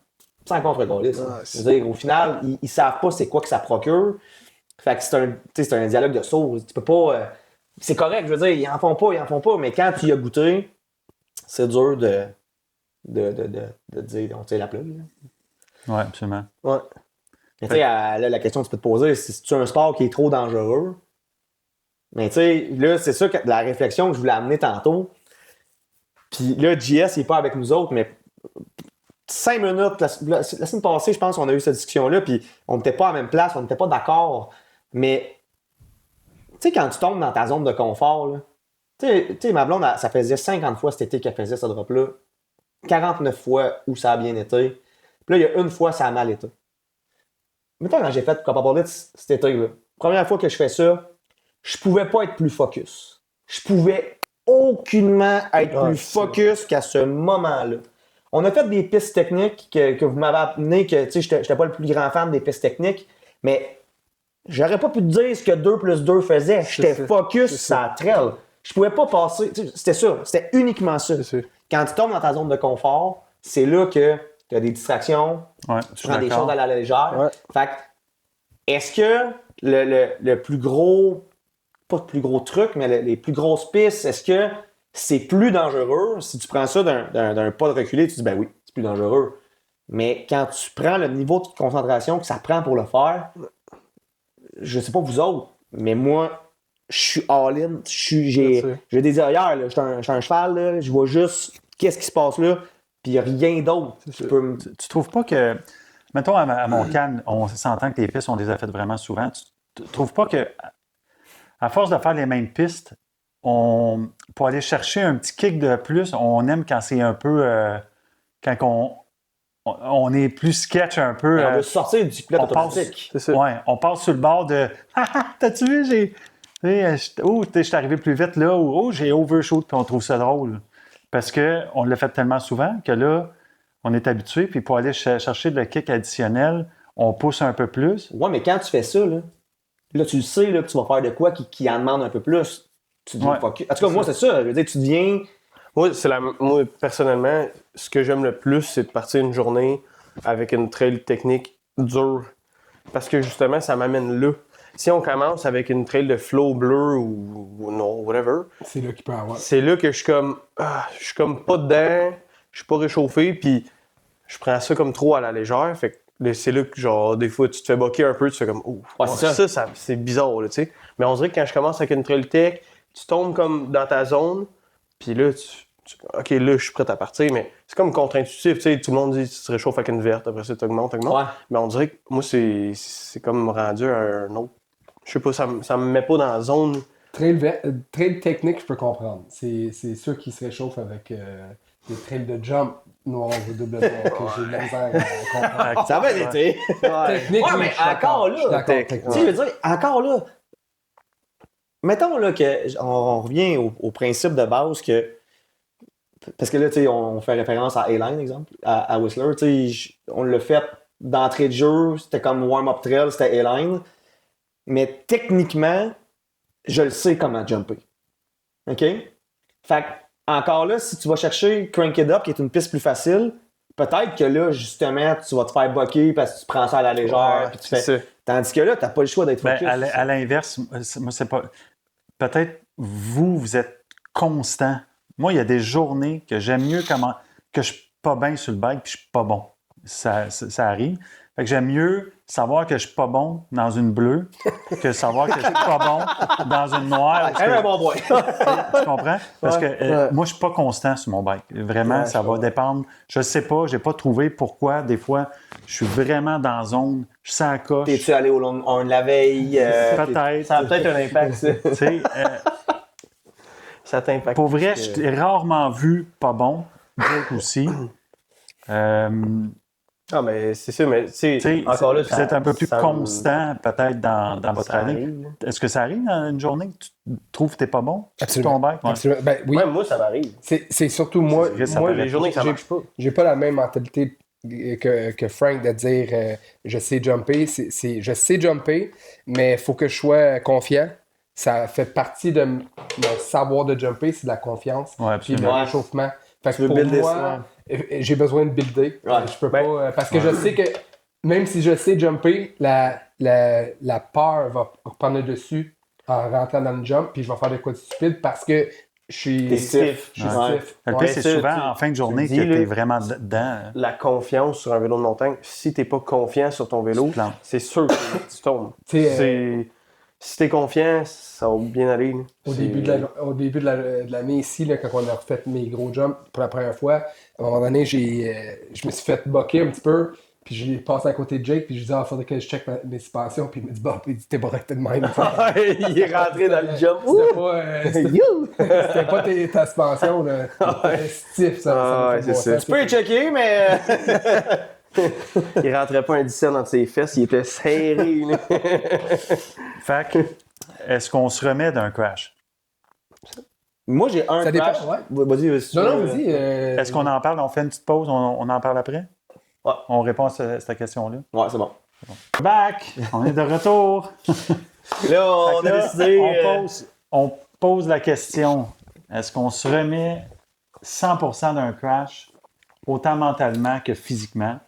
sans contre-coller. Je veux dire, au final, ils savent pas c'est quoi que ça procure. Fait que c'est un dialogue de sourds. Tu peux pas. C'est correct, je veux dire, ils en font pas, mais quand tu y as goûté, c'est dur de dire on tire la plug. Oui, absolument. Ouais. Mais tu sais, la question que tu peux te poser, c'est si tu as un sport qui est trop dangereux. Mais tu sais, là, c'est ça que la réflexion que je voulais amener tantôt. Puis là, JS, il n'est pas avec nous autres, mais 5 minutes, la semaine passée, je pense qu'on a eu cette discussion-là, puis on n'était pas à la même place, on n'était pas d'accord. Mais, tu sais, quand tu tombes dans ta zone de confort, là, tu sais, ma blonde, ça faisait 50 fois cet été qu'elle faisait ce drop-là. 49 fois où ça a bien été. Puis là, il y a une fois, ça a mal été. Mettons, quand j'ai fait Copperpole cet été, première fois que je fais ça, je pouvais pas être plus focus. Je pouvais aucunement être plus focus qu'à ce moment-là. On a fait des pistes techniques que vous m'avez amené, que tu sais, j'étais pas le plus grand fan des pistes techniques, mais j'aurais pas pu te dire ce que 2 plus 2 faisait. J'étais focus sur la trail. Je pouvais pas passer. C'était ça. C'était uniquement ça. Quand tu tombes dans ta zone de confort, c'est là que tu as des distractions, tu prends des choses à la légère. Ouais. Fait que, est-ce que le plus gros, pas le plus gros truc, mais les plus grosses pistes, est-ce que c'est plus dangereux? Si tu prends ça d'un pas de reculé, tu dis, ben oui, c'est plus dangereux. Mais quand tu prends le niveau de concentration que ça prend pour le faire, je sais pas vous autres, mais moi, je suis all-in. J'ai des œillères, là. Je suis un cheval, là. Je vois juste qu'est-ce qui se passe là, puis il n'y a rien d'autre. Tu trouves pas que, mettons à Montcalm, on s'entend que les pistes, on les a faites vraiment souvent. Tu trouves pas que, à force de faire les mêmes pistes, pour aller chercher un petit kick de plus, on aime quand c'est un peu, quand on est plus sketch un peu. On veut sortir du pilote automatique. On passe sur le bord de t'as-tu vu, je suis arrivé plus vite là, ou j'ai overshoot, puis on trouve ça drôle. Parce qu'on l'a fait tellement souvent que là, on est habitué, puis pour aller chercher le kick additionnel, on pousse un peu plus. Ouais, mais quand tu fais ça, là tu le sais là, que tu vas faire de quoi qui en demande un peu plus. Tu deviens focus. En tout cas, moi, c'est ça. Je veux dire, tu deviens. Moi, personnellement, ce que j'aime le plus, c'est de partir une journée avec une trail technique dure. Parce que justement, ça m'amène là. Si on commence avec une trail de flow bleu ou non, whatever, c'est là qu'il peut avoir. C'est là que je suis comme pas dedans, je suis pas réchauffé, puis je prends ça comme trop à la légère. Fait que c'est là que, genre, des fois, tu te fais boquer un peu, tu fais comme, ça, c'est bizarre, là, tu sais. Mais on dirait que quand je commence avec une trail tech, tu tombes comme dans ta zone, puis là, OK, là, je suis prêt à partir, mais c'est comme contre-intuitif, tu sais. Tout le monde dit, tu te réchauffes avec une verte, après ça, tu augmentes. Ouais. Mais on dirait que moi, c'est comme rendu à un autre. Je sais pas, ça me met pas dans la zone. Trail technique, je peux comprendre. C'est ceux qui se réchauffent avec des trails de jump noir ou double noir que j'ai de la misère à comprendre. Ça va l'été. Technique, mais encore là, tu sais, je veux dire, encore là, mettons là qu'on revient au principe de base que, parce que là, tu sais, on fait référence à A-Line, exemple, à Whistler, tu sais, on l'a fait d'entrée de jeu, c'était comme warm-up trail, c'était A-Line, mais techniquement, je le sais comment jumper. OK? Fait que, encore là, si tu vas chercher Crank It Up, qui est une piste plus facile, peut-être que là, justement, tu vas te faire boquer parce que tu prends ça à la légère. Puis tu fais... Ça. Tandis que là, tu n'as pas le choix d'être focus. À l'inverse, moi, c'est pas. Peut-être vous êtes constant. Moi, il y a des journées que j'aime mieux que je suis pas bien sur le bike puis je suis pas bon. Ça arrive. Fait que j'aime mieux savoir que je suis pas bon dans une bleue que savoir que je suis pas bon dans une noire. Un bon point. Tu comprends? Parce que moi, je suis pas constant sur mon bike. Vraiment, ça va dépendre. Je sais pas, j'ai pas trouvé pourquoi. Des fois, je suis vraiment dans la zone. Je sens la coche. T'es-tu allé au long de la veille? Peut-être. Ça a peut-être un impact, ça. Tu sais, ça t'impacte. pour vrai, je t'ai rarement vu pas bon. Jake aussi. Ah, mais c'est ça, mais tu sais, Tu sais, encore là, vous êtes un peu plus ça- constant peut-être dans votre ça année. arrive. Est-ce que ça arrive dans une journée que tu trouves que tu n'es pas bon? Absolument. Ton bike? Ouais. Absolument. Ben oui, Ouais, moi, ça m'arrive. c'est surtout moi. C'est vrai, ça moi, paraît Les journées que ça j'ai- marche pas. J'ai pas la même mentalité que Frank de dire je sais jumper. Je sais jumper, mais il faut que je sois confiant. Ça fait partie de mon savoir de jumper, c'est de la confiance. Ouais, Puis le absolument. réchauffement. Fait que veux pour builder moi, j'ai besoin de builder. Ouais. Je peux pas. Parce que je sais que même si je sais jumper, la peur va reprendre le dessus en rentrant dans le jump, puis je vais faire des quoi de stupide parce que je suis T'es stiff. Je suis Ouais. stiff. Le Ouais. pire, c'est ça, souvent tu- en fin de journée dis, que tu es là, vraiment dedans. Hein. La confiance sur un vélo de montagne, si t'es pas confiant sur ton vélo, Tu te plantes. c'est sûr que tu tombes. Tu sais, Si t'es confiant, ça va bien aller. là. Au C'est- début de l'année ici, là, quand on a refait mes gros jumps pour la première fois, à un moment donné, je me suis fait boquer un petit peu, puis j'ai passé à côté de Jake, puis je lui ai dit, il faudrait que je check mes suspensions, puis il m'a dit, bon, puis t'es pas resté de même. Il est rentré dans le jump. C'était pas, You! c'était pas ta suspension, là. C'était stiff, ça. Ah, me ouais, fait c'est bon ça. sens. Tu peux y checker, mais. Il rentrait pas un 17 dans ses fesses, il était serré. là. Fait que, est-ce qu'on se remet d'un crash? Moi, j'ai un Ça dépend, crash. ouais. Vas-y, vas-y. Non, non, vas-y. Est-ce qu'on en parle? On fait une petite pause? On en parle après? Ouais. On répond à cette question-là. Ouais, c'est bon. Back! On est de retour. Là, on Fait que a là, décidé. on pose la question. Est-ce qu'on se remet 100% d'un crash, autant mentalement que physiquement?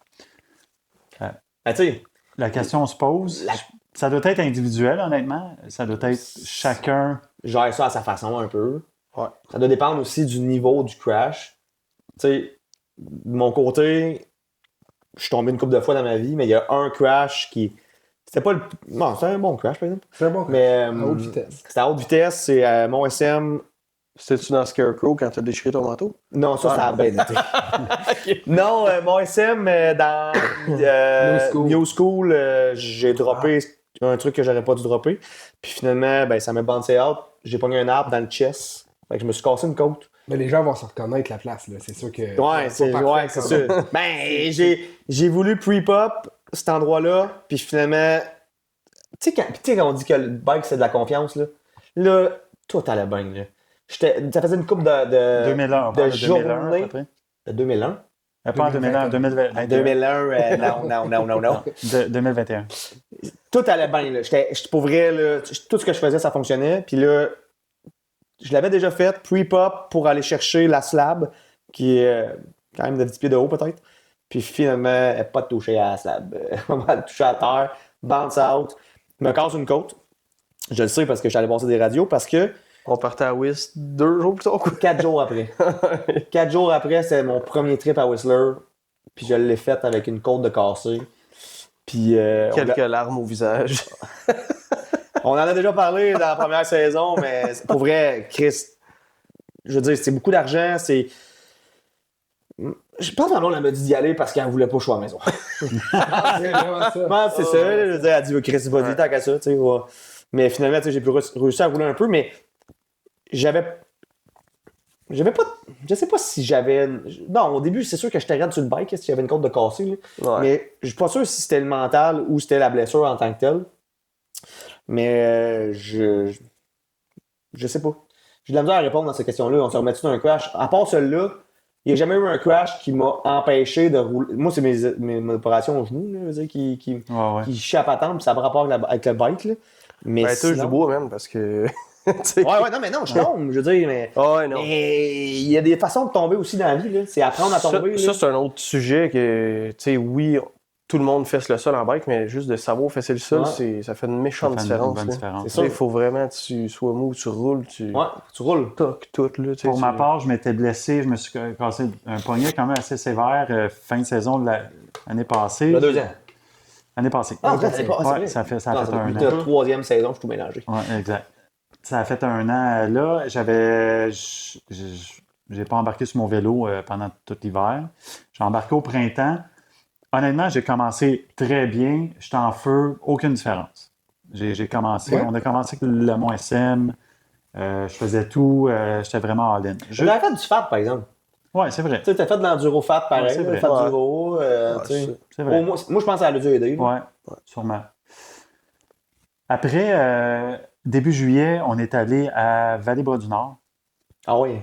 Ben, tu sais, La question se pose. Ça doit être individuel, honnêtement. Ça doit être chacun. gère ça à sa façon un peu. Ouais. Ça doit dépendre aussi du niveau du crash. Tu sais, de mon côté, je suis tombé une couple de fois dans ma vie, mais il y a un crash qui. C'était pas le. Non, c'était un bon crash, par exemple. C'est un bon Mais. à haute vitesse. C'était à haute vitesse, c'est à Mont SM. C'était-tu dans Scarecrow quand t'as déchiré ton manteau? Non, ça a bien été. Non, Mont SM, dans New School. New School, j'ai droppé un truc que j'aurais pas dû dropper. Puis finalement, ben, ça m'a bouncé out. J'ai pogné un arbre dans le chest. Fait que je me suis cassé une côte. Mais les gens vont se reconnaître la place, là. C'est sûr que. Ouais, c'est sûr. Ben, j'ai voulu pre-pop cet endroit-là, puis finalement, tu sais, quand on dit que le bike, c'est de la confiance, là tout allait bien, là. Ça faisait une coupe de 2001. On de parle de 2001, à journée. peu près. De 2001. Pas en 2001, 2021. 2001, non. 2021. Tout allait bien, là. Pour vrai, là, tout ce que je faisais, ça fonctionnait, puis là, je l'avais déjà fait, pre-pop, pour aller chercher la slab, qui est quand même de 10 pieds de haut, peut-être. Puis finalement, elle n'a pas touché à la slab. Elle m'a touché à terre, bounce out, me casse une côte. Je le sais parce que je suis allé passer des radios, parce que On partait à Whist 2 jours plus tard, quoi. 4 jours après. 4 jours après, c'est mon premier trip à Whistler. Puis je l'ai fait avec une côte de cassée. Puis Quelques larmes au visage. on en a déjà parlé dans la première saison, mais pour vrai, Chris, je veux dire, c'est beaucoup d'argent. Je pense que elle m'a dit d'y aller parce qu'elle voulait pas que je sois à la maison. C'est vraiment ça. Je pense que c'est ça. Je veux dire, elle dit, Chris, vas-y, tant qu'à ça. Tu sais, ouais. Mais finalement, tu sais, j'ai pu réussir à rouler un peu, mais j'avais pas. Je sais pas si j'avais. Non, au début, c'est sûr que j'étais raide sur le bike si j'avais une côte de cassé. Là. Ouais. Mais je suis pas sûr si c'était le mental ou c'était la blessure en tant que telle. Mais je sais pas. J'ai de la misère à répondre à cette question-là. On se remet-tu dans un crash? À part celui-là, il n'y a jamais eu un crash qui m'a empêché de rouler. Moi, c'est mes opérations au genou, là, je veux dire, qui Ouais. chient à patente, puis ça a rapport avec le bike. Là. Mais Ben, touche sinon- du bois, même, parce que. tu sais- Ouais, non, mais non, je tombe, je veux dire, mais. Ah ouais, non. Mais il y a des façons de tomber aussi dans la vie, là. C'est apprendre à tomber. Ça, là. c'est un autre sujet que, tu sais, oui, tout le monde fesse le sol en bike, mais juste de savoir fesser le sol, Ouais. ça fait une méchante Ça fait une différence. bonne là. différence. C'est Tu sais, sûr. il faut vraiment que tu sois mou, tu roules, tu Ouais, tu roules. toques tout, là. tu sais, Pour ma tu- part, je m'étais blessé. Je me suis cassé un poignet quand même assez sévère fin de saison de l'année passée. Il y a 2 ans. L'année passée. Ah, ça, c'est pas. c'est Ouais, vrai. ça a fait Non, un depuis an. la 3e saison, je suis tout mélangé. Ouais, exact. Ça a fait un an. Là, j'ai pas embarqué sur mon vélo pendant tout l'hiver. J'ai embarqué au printemps. Honnêtement, j'ai commencé très bien. J'étais en feu, aucune différence. J'ai commencé. Ouais. On a commencé avec le Mont SM. Je faisais tout. J'étais vraiment all-in. J'avais fait du fat, par exemple. Ouais, c'est vrai. Tu sais, t'as fait de l'enduro fat pareil, Ouais, c'est là, vrai. fat duro. tu sais. C'est vrai. Moi, je pense que ça a dû aider. Ouais, sûrement. Après, début juillet, on est allé à Vallée-Bras-du-Nord. Ah oui.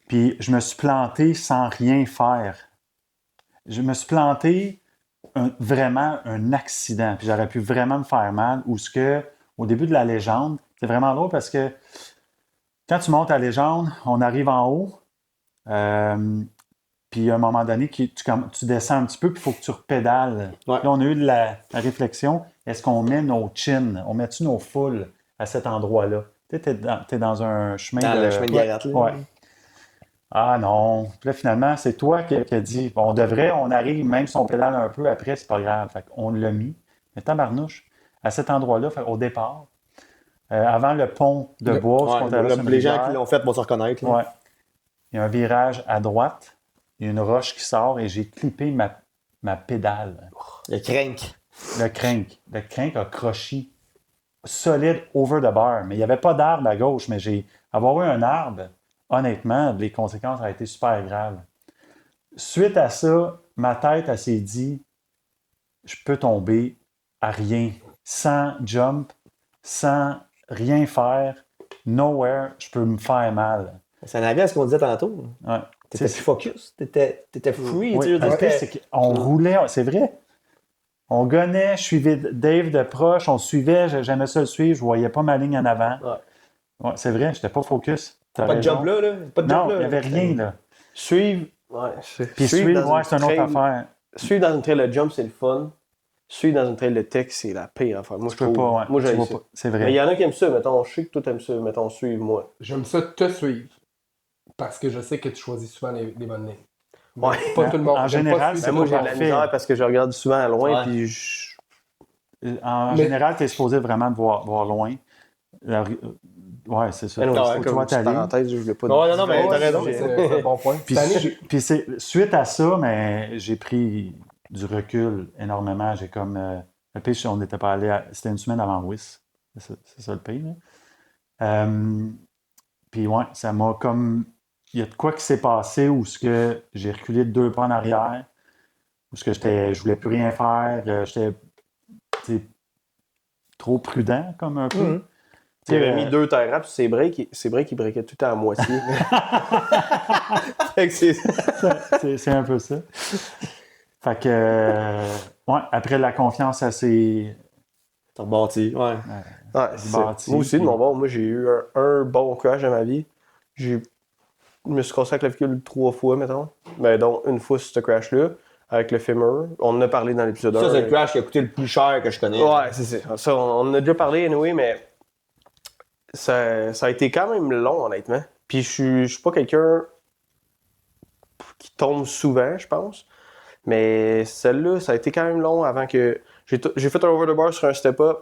Puis je me suis planté sans rien faire. Je me suis planté vraiment un accident. Puis j'aurais pu vraiment me faire mal. Ou ce que, au début de la légende, c'est vraiment drôle parce que quand tu montes à la légende, on arrive en haut. Puis à un moment donné, tu descends un petit peu, puis il faut que tu repédales. Ouais. Là, on a eu la réflexion, est-ce qu'on met nos chins, on met-tu nos foules à cet endroit-là? Tu sais, t'es dans un chemin Dans de... le chemin de Garrett, là. Ouais. Ah non. Puis là, finalement, c'est toi qui as dit, bon, on arrive, même si on pédale un peu après, c'est pas grave. Fait qu'on l'a mis. Mais tabarnouche, à cet endroit-là, au départ, avant le pont de bois, Ouais, qu'on traverse une les gens rivière, qui l'ont fait vont se reconnaître. Là. ouais, il y a un virage à droite, il y a une roche qui sort et j'ai clippé ma pédale. Le crank. Le crank a croché solide over the bar. Mais il n'y avait pas d'arbre à gauche, mais avoir eu un arbre, honnêtement, les conséquences ont été super graves. Suite à ça, ma tête, elle s'est dit, je peux tomber à rien, sans jump, sans rien faire, nowhere, je peux me faire mal. Ça en avait à ce qu'on disait tantôt. Ouais. T'étais plus focus. T'étais free. Oui, tu sais, le pire, c'est qu'on roulait, c'est vrai. On gonnait, je suivais Dave de proche, on suivait, j'aimais ça le suivre, je voyais pas ma ligne en avant. Ouais. Ouais, c'est vrai, j'étais pas focus. T'as pas de raison. job là. Pas de Non, job là. il n'y avait rien là. Suivre, Puis suivre, dans c'est une autre trail- affaire. Suivre dans une trail de jump, c'est le fun. Suivre dans une trail de tech, c'est la pire affaire. Moi, je Tu peux trouve. pas, ouais. Moi, Tu j'aime vois ça. pas. C'est Mais il vrai. y en a qui aiment ça. Mettons, je sais que toi, t'aimes ça. Mettons, suivre-moi. J'aime ça te suivre. Parce que je sais que tu choisis souvent les bonnes lignes. Mais Ouais. pas tout le monde. En J'aime général, pas c'est Ben, moi, suivre j'ai tout de le la monde. misère parce que je regarde souvent à loin. Ouais. Puis En Mais- général, tu es supposé vraiment de voir loin. Ouais, c'est ça. Ben non, Faut c'est que tu comme vois une ta petite ligne. parenthèse, je voulais pas Non, mais Ouais, t'as raison. c'est un bon point. Puis, Cette année, suite à ça, mais j'ai pris du recul énormément. J'ai comme. Le pire, on n'était pas allé. C'était une semaine avant WIS. C'est ça le pire. Là. Puis ouais, ça m'a comme. Il y a de quoi qui s'est passé où ce que j'ai reculé de 2 pas en arrière, où ce que je voulais plus rien faire, j'étais tu sais, trop prudent comme un peu. Mhm. Il avait mis 2 terres puis ses breaks, il breakait tout le temps à moitié. Fait que C'est un peu ça. Fait que, ouais, après la confiance, ça s'est T'as rebâti. Ouais. Ouais, c'est ça. bâti. Moi aussi, de puis- mon bord, moi, j'ai eu un bon crash dans ma vie. Je me suis cassé la clavicule 3 fois, mettons. Ben, dont une fois sur ce crash-là, avec le fémur. On en a parlé dans l'épisode 1. Ça, c'est le crash qui a coûté le plus cher que je connais. Ouais, c'est ça. Ça, on en a déjà parlé, anyway, mais ça a été quand même long, honnêtement. Puis je suis pas quelqu'un qui tombe souvent, je pense. Mais celle-là, ça a été quand même long avant que... J'ai fait un over the bar sur un step-up.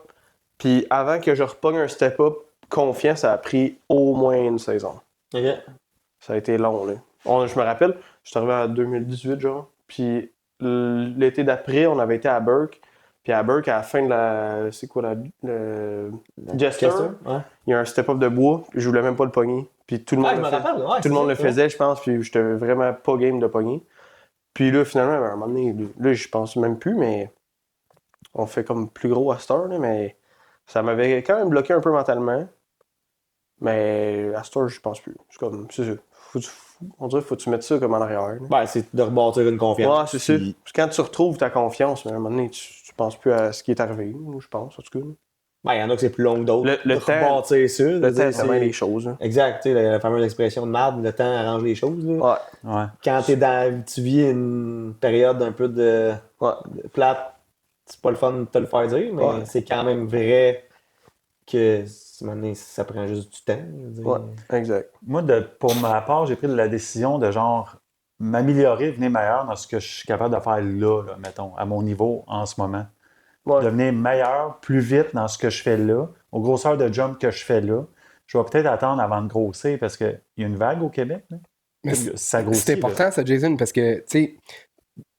Puis avant que je repogne un step-up confiant, ça a pris au moins une saison. Ok. Ça a été long, là. Je me rappelle, je suis arrivé en 2018, genre. Puis l'été d'après, on avait été à Burke. Puis à Burke, à la fin de la... C'est quoi, le Jester? Ouais. Il y a un step-up de bois. Je voulais même pas le pogner. Puis tout le monde, Ah, je me rappelle. Ouais, tout le monde le c'est faisait, je pense. Puis j'étais vraiment pas game de pogner. Puis là, finalement, à un moment donné, là, je pense même plus, mais on fait comme plus gros à cette heure, là, mais ça m'avait quand même bloqué un peu mentalement. Mais à cette heure, je pense plus. C'est comme, c'est ça. On dirait qu'il faut que tu mettes ça comme en arrière. Là. Ben, c'est de rebâtir une confiance. Ouais, c'est ça. Puis- Parce que quand tu retrouves ta confiance, mais à un moment donné, tu penses plus à ce qui est arrivé, je pense, en tout cas. Ben, il y en a que c'est plus long que d'autres. Le de temps- rebâtir ça. Le temps, ça met les choses. Là. Exact, tu sais, la fameuse expression de marde, le temps arrange les choses. Là. Ouais. Ouais. Quand tu vis une période un peu de plate, c'est pas le fun de te le faire dire, mais Ouais. c'est quand même vrai que maintenant, ça prend juste du temps. je veux dire. Ouais, exact. Moi, pour ma part, j'ai pris la décision de genre m'améliorer, devenir meilleur dans ce que je suis capable de faire là, mettons, à mon niveau en ce moment. Ouais. Devenir meilleur plus vite dans ce que je fais là, aux grosseurs de jump que je fais là. Je vais peut-être attendre avant de grossir parce qu'il y a une vague au Québec. Là. Mais Ça grossit. c'est là. important, ça, Jason, parce que, tu sais,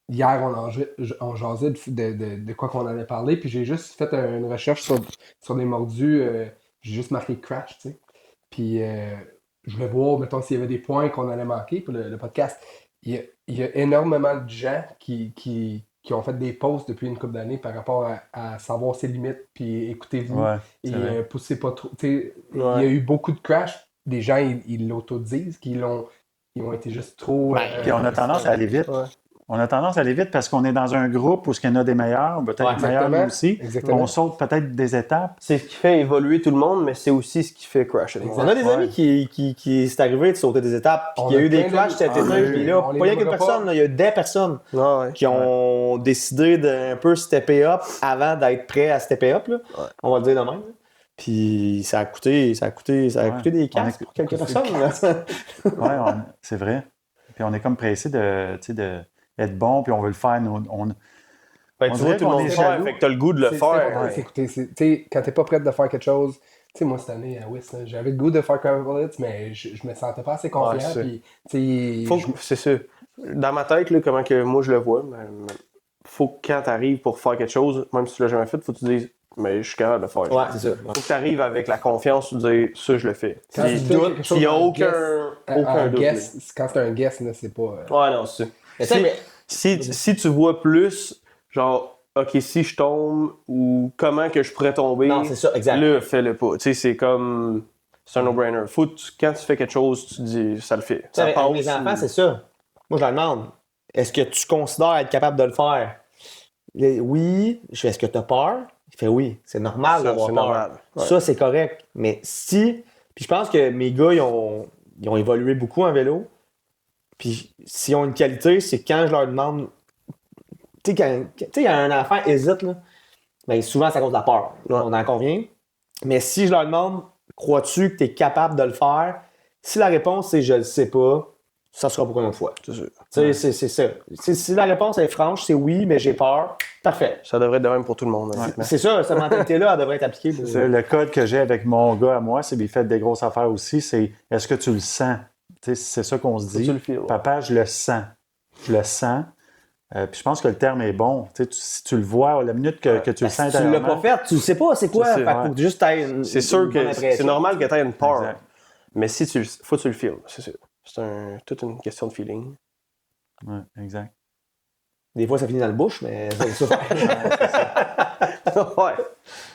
hier, on jasait de quoi qu'on allait parler, puis j'ai juste fait une recherche sur des mordus. J'ai juste marqué crash, tu sais. Puis je voulais voir, mettons, s'il y avait des points qu'on allait manquer pour le podcast. Il y a énormément de gens qui ont fait des posts depuis une couple d'années par rapport à savoir ses limites, puis écoutez-vous, Ouais, et c'est vrai. poussez pas trop. Il y a eu beaucoup de crash. Des gens, ils l'autodisent, ils ont été juste trop... Puis on a tendance à aller vite. Ouais. On a tendance à aller vite parce qu'on est dans un groupe où il y en a des meilleurs, peut-être Ouais, meilleurs nous aussi. Exactement. On saute peut-être des étapes. C'est ce qui fait évoluer tout le monde, mais c'est aussi ce qui fait crasher le monde. On a des Ouais. amis qui c'est arrivé de sauter des étapes, puis On qu'il y a a eu des plein crashs cet d'amis. été, puis là, On les pas rien qu'une nommera pas. personne, là, il y a des personnes Ah ouais. qui ont décidé d'un peu stepper up avant d'être prêts à stepper up, là. On va le dire de même. Là. Puis ça a coûté des casques On a pour quelques coûté personnes. là. Ouais, c'est vrai. Puis on est comme pressé d'être bon, puis on veut le faire. On Fait que On tu vois dirait tout le qu'on monde est faire, jaloux. fait que t'as le goût de le C'est faire. important, Ouais. c'est écouter. Tu sais, quand t'es pas prête de faire quelque chose, tu sais, moi, cette année, à WIS, là, j'avais le goût de faire Crave Bullets, mais je me sentais pas assez confiant. Ouais, c'est Puis, tu sais, C'est ça. Dans ma tête, là, comment que moi je le vois, faut que quand t'arrives pour faire quelque chose, même si tu l'as jamais fait, faut que tu dises, mais je suis capable de le faire. Ouais, c'est ça. Faut que t'arrives avec la confiance de dire, ça, je le fais. quand Puis tu fais quelque chose il y a en aucun doute. là. quand c'est un guess, là, c'est pas... Ouais, non, c'est ça. Mais tu sais, mais- Si tu vois plus, genre, OK, si je tombe, ou comment que je pourrais tomber, Non, c'est ça, exact. là, fais-le pas. Tu sais, c'est comme... C'est un no-brainer. Quand tu fais quelque chose, tu dis, ça le fait. Tu sais, Ça avec passe. mes enfants, c'est ça. Moi, je leur demande, est-ce que tu considères être capable de le faire? Oui. Je fais, est-ce que tu as peur? Il fait oui. C'est normal Ça, d'avoir c'est peur. normal. Ouais. Ça, c'est correct. Mais si. Puis je pense que mes gars, ils ont évolué beaucoup en vélo. Puis s'ils ont une qualité, c'est quand je leur demande. Tu sais, quand un enfant hésite, là, ben souvent, c'est à cause de la peur. Ouais. On en convient. Mais si je leur demande, crois-tu que tu es capable de le faire? Si la réponse c'est je le sais pas, ça sera pour une autre fois. C'est sûr. Tu sais, c'est ça. Si la réponse est franche, c'est oui, mais j'ai peur, parfait. Ça devrait être de même pour tout le monde, honnêtement. C'est ça, cette mentalité-là, elle devrait être appliquée. Pour... Le code que j'ai avec mon gars à moi, c'est qu'il fait des grosses affaires aussi, c'est est-ce que tu le sens? Tu sais, c'est ça qu'on se dit. tu le feels, ouais. Papa, je le sens. Je le sens. Puis je pense que le terme est bon. Tu sais, si tu le vois, la minute que tu le sens Si tu l'as pas intérieurement, fait, tu sais pas c'est quoi. Tu sais, Fait ouais. faut juste t'aies une, C'est sûr une bonne que c'est impression. normal que tu aies une peur. Exact. Mais si tu faut que tu le feels, c'est sûr. C'est toute une question de feeling. Ouais, exact. Des fois, ça finit dans le bouche, mais c'est ça. Ouais.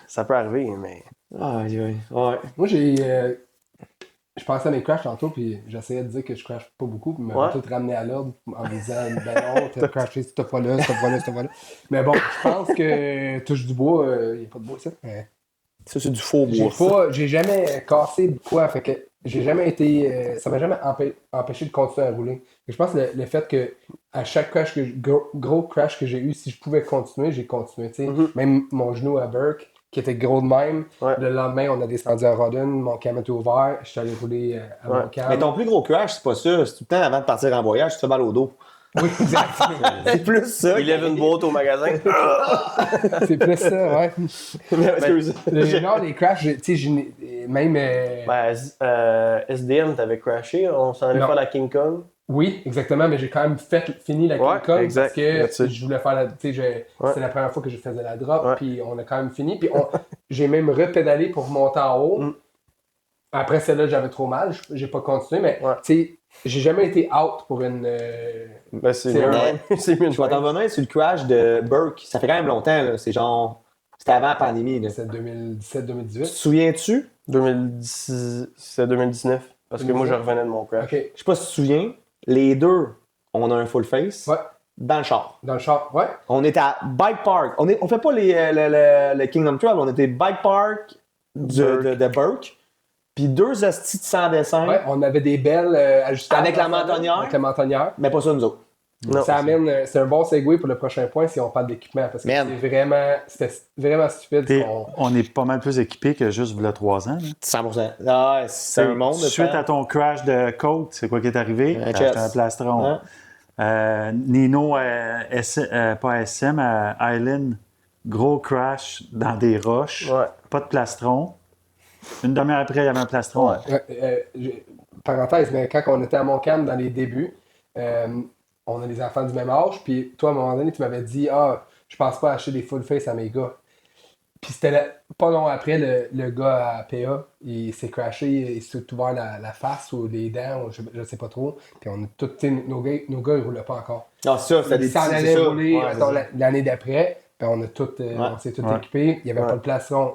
Ça peut arriver, mais. Ouais. Moi, je pensais à mes crashs tantôt, puis j'essayais de dire que je crash pas beaucoup, puis Ouais. tout ramener à l'ordre en me disant, ben non, t'as crashé cette fois-là, cette fois-là, cette fois-là. Mais bon, je pense que touche du bois, il n'y a pas de bois ici. Mais Ça, c'est du faux bois. j'ai jamais cassé de quoi, fait que j'ai jamais été, ça m'a jamais empêché de continuer à rouler. Et je pense que le fait que à chaque crash gros crash que j'ai eu, si je pouvais continuer, j'ai continué, tu sais. Même mon genou à Burke, qui était gros de même, Ouais. le lendemain, on a descendu à Rodden, mon cam était ouvert, je suis allé rouler à mon cam. Mais ton plus gros crash, c'est pas ça. C'est tout le temps avant de partir en voyage, tu te fais mal au dos. Oui, exact. C'est plus ça. Il lève une boîte au magasin. C'est plus ça, ouais. Excuse. Non, les crashs, tu sais, même... SDM, t'avais crashé. On s'en allait Non. faire la King Kong. Oui, exactement, mais j'ai quand même fini la Ouais, King Kong exact, parce que là-dessus. je voulais faire la... Tu sais, c'est la première fois que je faisais la drop, Ouais. puis on a quand même fini. Puis j'ai même repédalé pour monter en haut. Après celle-là, j'avais trop mal, j'ai pas continué, mais Ouais. tu sais, j'ai jamais été out pour une... Ben, c'est C'est mieux. vrai. C'est mieux. Je vais t'en revenir sur le crash de Burke. Ça fait quand même longtemps, là. C'est genre. C'était avant la pandémie, là. C'est 2017-2018. Tu te souviens-tu? 2010, c'est 2019. Parce que moi, je revenais de mon crash. OK, Je sais pas si tu te souviens. Les deux, on a un full face ouais, dans le char. dans le char, ouais. On est à Bike Park. On fait pas le Kingdom Trail, on était Bike Park de Burke. Puis deux hosties de sans dessin. Ouais, on avait des belles ajustables. Avec la dans ça, mentonnière? Avec la mentonnière. Mais pas ça, nous autres. Non. Ça amène, c'est un bon segue pour le prochain point si on parle d'équipement parce que Man. c'était vraiment stupide. Puis, qu'on- on est pas mal plus équipé que juste il y a 3 ans. là. 100%. Ah, c'est un monde. de Suite temps. à ton crash de côte, c'est quoi qui est arrivé? Un T'as acheté chest. un plastron. Hein? Nino, pas SM, Island, gros crash dans des roches. Ouais. Pas de plastron. Une demi-heure après, il y avait un plastron. Ouais. Parenthèse, mais quand on était à Montcalm dans les débuts, on a des enfants du même âge, puis toi, à un moment donné, tu m'avais dit, je pense pas acheter des full face à mes gars. Puis c'était pas long après, le gars à PA, il s'est crashé, il s'est ouvert la face ou les dents, ou je sais pas trop. Puis on a tout, tu sais, nos gars, ils roulaient pas encore. Non, ça, c'était des Ils s'en petits- allaient c'est ça. rouler, Ouais, mettons, c'est ça. l'année d'après. Puis on a tout, on s'est tout Ouais. équipé. Il n'y avait Ouais. pas de plastron.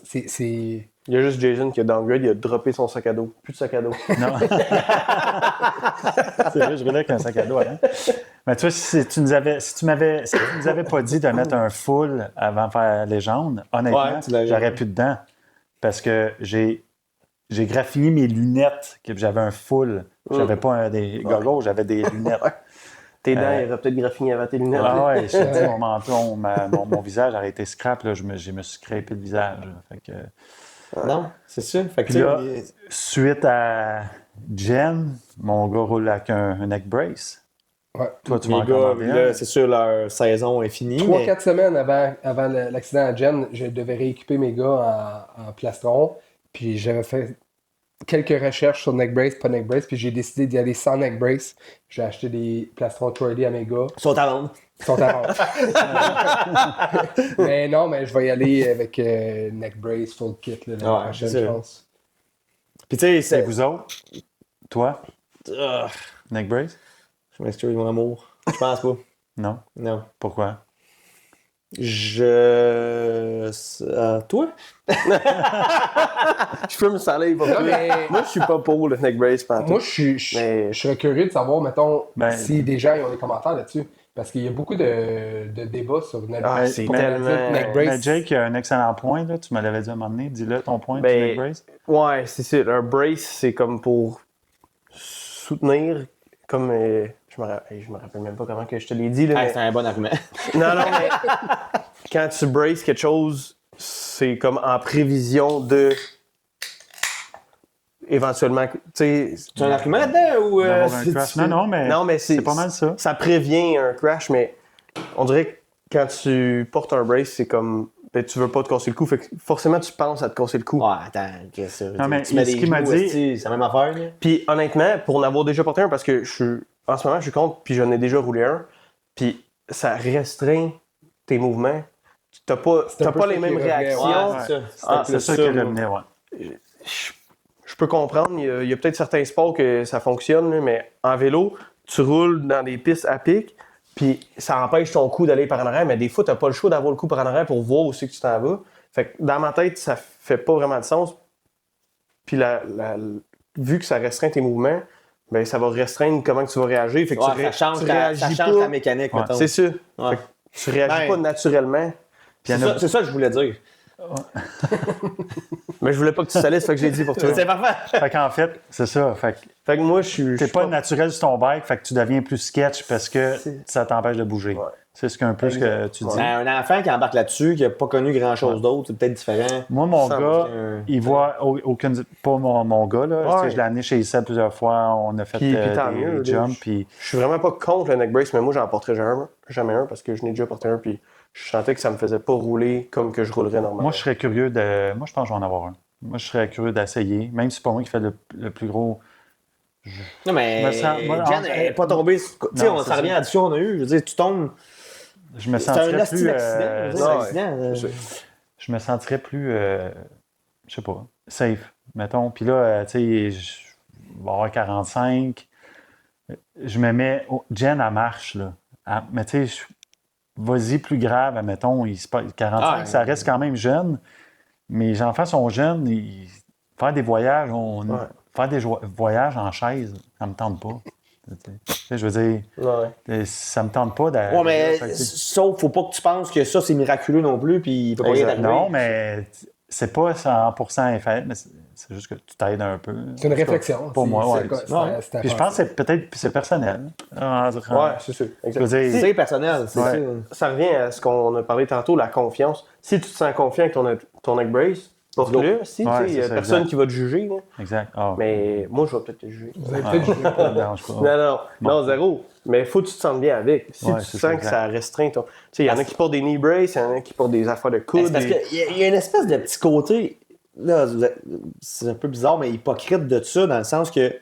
C'est... Il y a juste Jason qui a downgrade, il a droppé son sac à dos. Plus de sac à dos. Non. C'est vrai, je voulais avec un sac à dos. Hein? Mais tu vois, si tu nous avais pas dit de mettre un full avant de faire la légende, honnêtement, Ouais, tu l'avais- j'aurais plus dedans. Parce que j'ai graffiné mes lunettes, que j'avais un full. J'avais pas des goggles, j'avais des lunettes. Tes dents, il aurait peut-être graffiné avant tes lunettes. Ah ouais, je te dis, mon menton, mon visage aurait été scrap, là, je me suis scrapé le visage. Là. Fait que, Non, c'est ça. Fait que, Puis là, tu sais, suite à Jen, mon gars roule avec un neck brace. Ouais. Toi, tu vas les en gars, commander là, un. c'est sûr, leur saison est finie. 3-4 semaines avant l'accident à Jen, je devais rééquiper mes gars en plastron. Puis j'avais fait quelques recherches sur neck brace, pas neck brace. Puis j'ai décidé d'y aller sans neck brace. J'ai acheté des plastrons Twirly à mes gars. Ils sont à vendre. Ils sont à vendre. Mais non, mais je vais y aller avec neck brace, full kit là, l'année Ouais, prochaine, c'est je ça. pense. Puis tu sais, Et c'est... vous autres? Toi? Ah, Neck brace? je m'excuse, mon amour. Je pense pas. Non. Non. Pourquoi? Toi? Je peux me saler, il va Non, plus. mais- Moi, je suis pas pour le neck brace. pantoute. Moi, je Mais- serais curieux de savoir, mettons, Ben- si des gens ils ont des commentaires là-dessus. Parce qu'il y a beaucoup de débats sur neck Ah, brace. c'est Pour tellement- dire neck Mais brace. Jake a un excellent point, là. Tu me l'avais dit à un moment donné. Dis-le ton point Ben, du neck brace. Ouais, c'est ça. Un brace, c'est comme pour soutenir, comme. Je me rappelle même pas comment que je te l'ai dit. Là, Ah, mais- c'est un bon argument. Non, mais quand tu braces quelque chose, c'est comme en prévision de. Éventuellement, tu sais. Tu as un argument là-dedans ou... D'avoir un crash. Non, mais, Non, mais c'est pas mal ça. Ça prévient un crash, mais on dirait que quand tu portes un brace, c'est comme. Ben, tu veux pas te casser le cou. Fait que forcément, tu penses à te casser le cou. Ouais, attends, qu'est-ce que ça? Non, mais tu mets ce des qu'il m'a genoux, dit- esti, c'est la même affaire, là. Puis honnêtement, pour en avoir déjà porté un, parce que en ce moment, je suis contre, puis j'en ai déjà roulé un, puis ça restreint tes mouvements. T'as un pas peu les ça mêmes qui revenait, réactions. Ouais, c'est ça. Ah, C'est plus ça qui là. revenait, ouais. Je peux comprendre, il y a peut-être certains sports que ça fonctionne, là, mais en vélo, tu roules dans des pistes à pic, puis ça empêche ton cou d'aller par en arrière, mais des fois, t'as pas le choix d'avoir le cou par en arrière pour voir où c'est que tu t'en vas. Fait que dans ma tête, ça fait pas vraiment de sens. Puis vu que ça restreint tes mouvements, ben ça va restreindre comment que tu vas réagir. Fait que Ouais, ça change ta mécanique, Ouais. mettons. C'est ça. Ouais. Fait que tu réagis Ben, pas naturellement. Puis il C'est y en a- ça, c'est ça que je voulais dire. Mais je voulais pas que tu salisses, fait que je l'ai dit pour toi. C'est parfait. Fait qu'en fait, c'est ça. Fait que Fait que moi, je t'es suis pas naturel sur ton bike, fait que tu deviens plus sketch parce que ça t'empêche de bouger. Ouais. C'est un peu ce que tu dis. Ben, un enfant qui embarque là-dessus, qui n'a pas connu grand-chose d'autre, c'est peut-être différent. Moi, mon Ça, gars, parce que- il voit aucune. Pas mon gars, là. Ouais. Tu sais, je l'ai amené chez Issa plusieurs fois. On a fait Puis tant des mieux, là. jumps. Puis Je suis vraiment pas contre le neck brace, mais moi, j'en porterai jamais un parce que je n'ai déjà porté un, puis je sentais que ça me faisait pas rouler comme que je roulerais normalement. moi, je serais curieux de. Moi, je pense que je vais en avoir un. Moi, je serais curieux d'essayer. Même si c'est pas moi qui fais le plus gros. Non, mais Je me sens- moi, Jen n'est pas tombée. Tu sais, Non, c'est ça revient ça. à la discussion qu'on a eue. Je veux dire, tu tombes. Je me C'est un sentirais hostie plus. d'accident. Je veux dire, non, un accident. Je me sentirais plus. Je sais pas. Safe, mettons. Puis là, tu sais, je vais avoir 45. Je me mets. Jen, elle marche, là. Mais tu sais, vas-y plus grave, admettons, il se passe 45, Ah, ça reste quand même jeune. Mais les enfants sont jeunes, faire des voyages, faire des voyages en chaise, ça me tente pas. Tu sais, je veux dire, Ouais. ça me tente pas d'aller. Ouais, mais sauf, faut pas que tu penses que ça, c'est miraculeux non plus, puis il peut pas rien Exact. arriver. Non, mais c'est pas 100% effet, mais c'est juste que tu t'aides un peu. C'est une réflexion. Pour moi, ouais. C'est Puis je pense que c'est peut-être c'est personnel. Ouais, c'est sûr. Je Exact. veux dire, C'est personnel, c'est Ouais. ça. Ça revient à ce qu'on a parlé tantôt, la confiance. Si tu te sens confiant avec ton neck brace, porte-le. Si, Ouais, il y a c'est ça, personne exact. qui va te juger. Là. exact. Ah, Mais moi, je vais peut-être te juger. Vous avez peut-être jugé pas. ça me dérange pas. Non, zéro. Mais il faut que tu te sentes bien avec. Si Ouais, tu c'est sens ça, que ça restreint ton. Tu sais, il y en a qui portent des knee braces, il y en a qui portent des affaires de Ben, coude. c'est parce qu'il y a une espèce de petit côté, là, c'est un peu bizarre, mais hypocrite de ça, dans le sens que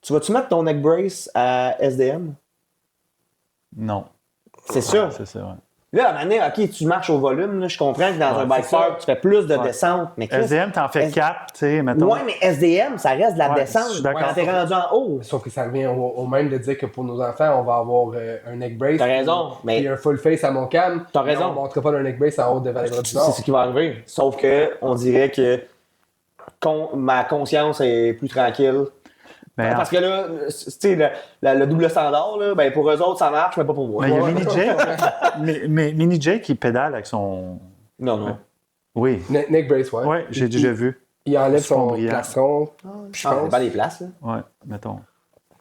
tu vas-tu mettre ton neck brace à SDM? Non. C'est ça. Ouais, c'est ça, ouais. Là, à un moment donné, OK, tu marches au volume, là, je comprends que dans Ouais, un bike c'est ça. park, tu fais plus de Ouais. descente, mais Chris, SDM, t'en fais 4, tu sais, mettons. ouais, mais SDM, ça reste de la Ouais, descente. je suis d'accord. Quand t'es rendu en haut, Sauf que ça revient au même de dire que pour nos enfants, on va avoir un neck brace. T'as raison, puis- mais- Puis un full face à mon cam. T'as mais raison. On ne montrera pas d'un neck brace en haut de Valley du c'est Nord. ce qui va arriver. Sauf que on dirait que ma conscience est plus tranquille. Ben, Parce que là, tu sais, le double standard, là, ben pour eux autres, ça marche, mais pas pour moi. il y a Ouais. Mini J, mais Mini J qui pédale avec son. Non, non. Oui. Neck brace, ouais. Oui, j'ai déjà vu. Il enlève Super son brillant. plastron. Je Ah, c'est pense. pas des places, là. Oui, mettons.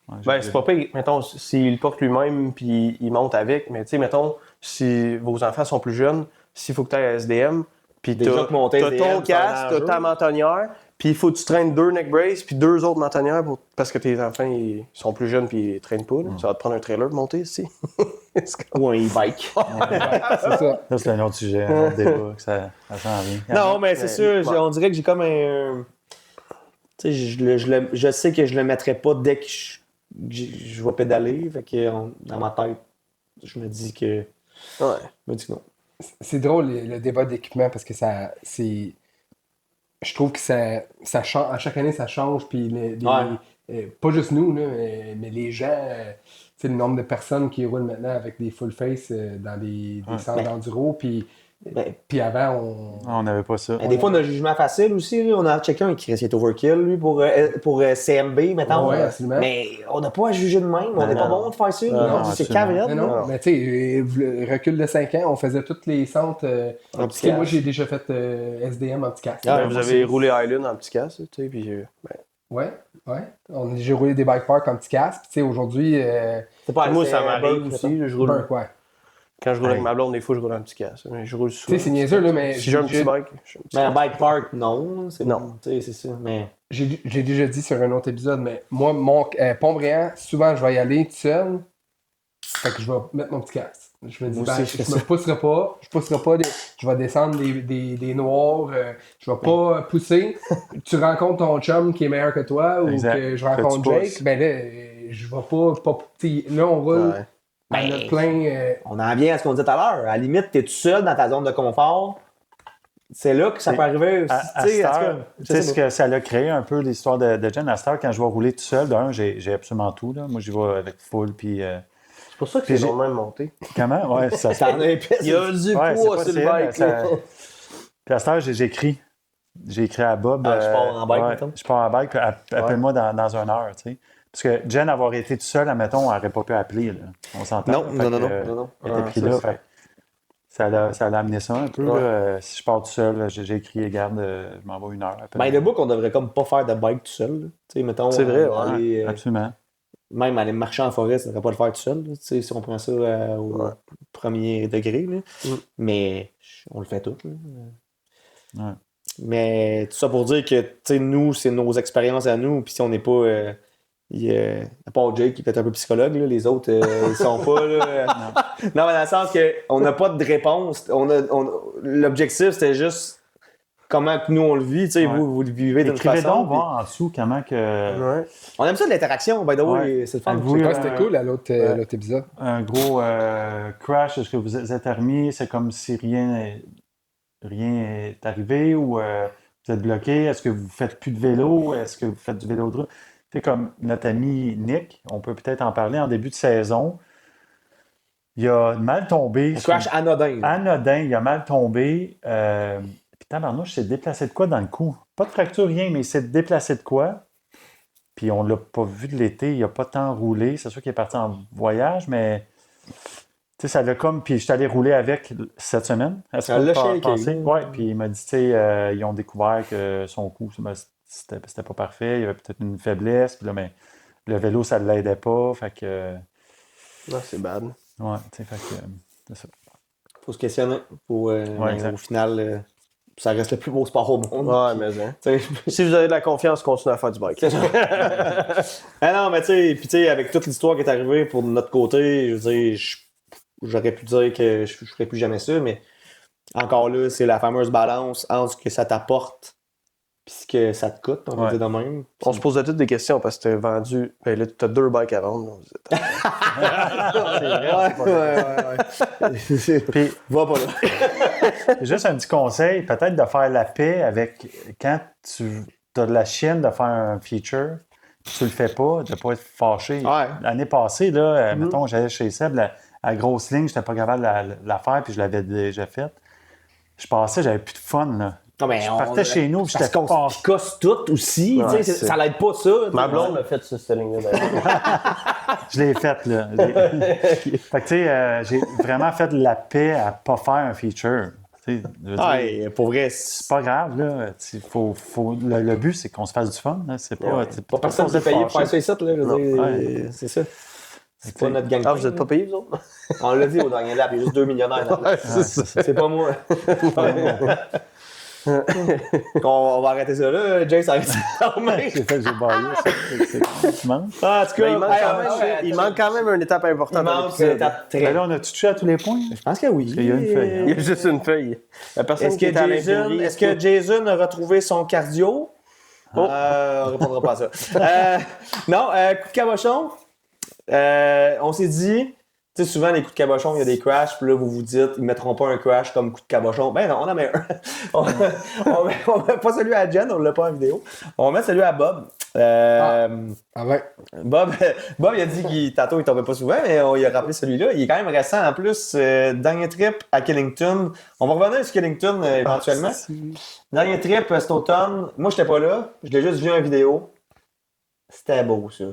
Ouais, j'ai Ben, vu. c'est pas pire. Mettons, s'il le porte lui-même puis il monte avec, mais tu sais, mettons, si vos enfants sont plus jeunes, s'il faut que tu ailles à SDM, puis Déjà t'as que monter t'as SDM, ton c'est un casque, t'as enjeu. ta mentonnière, puis il faut que tu traînes 2 neck braces puis 2 autres mentonnières parce que tes enfants ils sont plus jeunes puis ils traînent pas. Là. Ça va te prendre un trailer pour monter ici. Ou un e-bike. C'est ça. Ça, c'est un autre sujet, un autre débat, que ça s'en vient. Non, mais c'est Mais- sûr, on dirait que j'ai comme un. Tu sais, je sais que je le mettrai pas dès que je vais pédaler. Fait que dans ma tête, je me dis que. Ouais. Je me dis que non. C'est drôle le débat d'équipement parce que ça. C'est. Je trouve que ça change. À chaque année, ça change. Puis pas juste nous, là, mais les gens. Tu sais, le nombre de personnes qui roulent maintenant avec des full face dans des centres d'enduro. Ben, Puis avant, On n'avait pas ça. des fois, on a un jugement facile aussi. Là. On a quelqu'un qui est overkill, lui, pour CMB, mettons. Ouais, absolument. Mais on n'a pas à juger de même. On n'est pas bon de faire ça. Non, C'est absolument. carré. Mais non, mais tu sais, recul de 5 ans, on faisait tous les centres. En Tu petit sais, moi, casque. j'ai déjà fait SDM en petit casque. Ah, Ben, moi vous avez aussi. roulé Island en petit casque, tu sais, puis ben, Ouais. J'ai roulé des bike parks en petit casque. Puis, tu sais, aujourd'hui, C'est pas moi, c'est ça un m'arrive bug, aussi. Je roule. Burke, ouais. Quand je roule avec ma blonde, des fois, je roule en petit casque. Mais je roule Tu souvent. sais, c'est niaiseux, là, mais Si j'ai un petit bike, je suis un petit Mais un casque. bike park, non. Non. Tu sais, c'est ça. Mais. j'ai déjà dit sur un autre épisode, mais moi, mon Pont-Bréant, souvent, je vais y aller tout seul. Fait que je vais mettre mon petit casque. Je me dis, Moi ben, aussi, je fais je me pousserai pas. Je vais descendre des noirs. Je vais pas pousser. Tu rencontres ton chum qui est meilleur que toi ou Exact. que je Fait que rencontre tu Jake. pousses. Ben là, je vais pas tu sais, là, on roule Ouais. à Ben, notre plein. On en vient à ce qu'on disait tout à l'heure. À la limite, t'es tout seul dans ta zone de confort. C'est là que ça peut arriver aussi. À Tu sais, cette en tout cas, heure, tu sais ce que ça a créé un peu l'histoire de Jen. À cette heure, quand je vais rouler tout seul, d'un, j'ai absolument tout. Là. Moi, j'y vais avec full, puis... C'est pour ça que Puis c'est j'ai- long de même monté. comment? Ouais, ça se T'en as épais. Il y a du Ouais, poids c'est sur le possible, bike. ça- là. Puis à cette heure, j'écris. J'ai écrit à Bob. Ah, je pars en bike, ouais, mettons. je pars en bike, puis appelle-moi dans 1 heure, tu sais. Parce que Jen, avoir été tout seul, admettons, elle n'aurait pas pu appeler, là. On s'entend. Non, là. non, Fait non, que, non, non. Elle était Ah, pris ça, là, ça. fait ça a amené ça un peu. Ouais. Là. Si je pars tout seul, là, j'ai écrit, regarde, je m'en vais 1 heure. Ben, le book, on devrait comme pas faire de bike tout seul. là. Tu sais, mettons. C'est vrai, ouais. aller, Absolument. même aller marcher en forêt, ça ne devrait pas le faire tout seul. là. Tu sais, si on prend ça au Ouais. premier degré. Là. Mm. Mais on le fait tout. là. Ouais. Mais tout ça pour dire que tu sais, nous, c'est nos expériences à nous. Puis si on n'est pas. À part Jake qui est peut-être un peu psychologue, là, les autres, ils sont pas. Là, non, mais dans le sens qu'on n'a pas de réponse. L'objectif, c'était juste comment que nous on le vit. Tu sais, Ouais. vous le vivez d'une Écrivez façon. donc, voir en dessous comment que Ouais. On aime ça de l'interaction, by the way. Ouais. C'est le fun. Avez-vous Ouais, eu c'était cool à l'autre épisode. un gros crash, est-ce que vous êtes remis? C'est comme si rien est arrivé ou vous êtes bloqué? Est-ce que vous faites plus de vélo? Est-ce que vous faites du vélo de route? C'est comme notre ami Nick, on peut peut-être en parler en début de saison. Il a mal tombé. Un crash anodin. là. Anodin, il a mal tombé. Puis tabarnouche, il s'est déplacé de quoi dans le cou? Pas de fracture, rien, mais il s'est déplacé de quoi? Puis on ne l'a pas vu de l'été, il n'a pas tant roulé. C'est sûr qu'il est parti en voyage, mais tu sais, ça l'a comme. Puis je suis allé rouler avec cette semaine. Est-ce Ça que l'a vous shaké. pensez? Oui, puis il m'a dit, tu sais, ils ont découvert que son cou, c'était pas parfait. Il y avait peut-être une faiblesse. Puis là, mais le vélo, ça ne l'aidait pas. Fait que. Non, c'est bad. Ouais, tu sais, fait que. C'est ça. Faut se questionner. Mais exact. au final, ça reste le plus beau sport au monde. Ouais, mais hein. Tu sais, Si vous avez de la confiance, continuez à faire du bike. c'est ça. Ah non, mais tu sais, puis tu sais, avec toute l'histoire qui est arrivée pour notre côté, je veux dire, j'aurais pu dire que je ferais plus jamais ça, mais encore là, c'est la fameuse balance entre ce que ça t'apporte Puis que ça te coûte, on va Ouais. dire de même. On se posait toutes des questions parce que t'as vendu. Ben là, t'as 2 bikes à vendre. On disait, ouais. Puis, Va pas là. juste un petit conseil, peut-être de faire la paix avec quand tu as de la chienne de faire un feature, tu le fais pas, de pas être fâché. Ouais. L'année passée, là, mettons, j'allais chez Seb, la grosse ligne, j'étais pas capable de la faire, puis je l'avais déjà faite. Je passais, j'avais plus de fun, là. Non, mais Je partais chez nous, puis parce j'étais qu'on pas... se casse tout aussi. Ouais, tu sais, c'est- ça l'aide pas ça. Ma blonde l'a fait sur cette ligne-là. d'ailleurs. Je l'ai faite, là. Fait que, tu sais, j'ai vraiment fait de la paix à pas faire un feature. Tu sais, je veux dire, Ouais, pour vrai, c'est pas grave, là. Le but, c'est qu'on se fasse du fun, là. C'est pas... Ouais. c'est pas personne qui est payé pour faire ça ici, là. je veux dire, Ouais. C'est ça. C'est pas notre gang. Ah, vous êtes pas payés, vous autres? On l'a dit au dernier lap, il y a juste 2 millionnaires. là. Ouais, c'est ça. C'est pas moi. On va arrêter ça là. Jace arrête ça. C'est fait que j'ai baillé, ça. Tu manges? Ah, en tout cas, Ben, il manque quand même une étape il importante dans manque l'épisode. Ben très. là, on a-tu touché à tous les points? Je pense que oui. qu'il y a une feuille, hein. Il y a juste une feuille. La personne Est-ce qui est à l'imprimerie. est-ce que Jason a retrouvé son cardio? On répondra pas à ça. Non, coup de cabochon. On s'est dit, tu sais, souvent les coups de cabochon, il y a des crashs, puis là, vous vous dites, ils mettront pas un crash comme coup de cabochon. Ben non, on en met un. on met pas celui à Jen, on l'a pas en vidéo. On met celui à Bob. Ah ouais. Bob, il a dit qu'il tantôt il tombait pas souvent, mais il a rappelé celui-là. Il est quand même récent en plus. Dernier trip à Killington. On va revenir sur Killington éventuellement. Dernier trip cet automne. Moi, j'étais pas là. Je l'ai juste vu en vidéo. C'était beau, ça.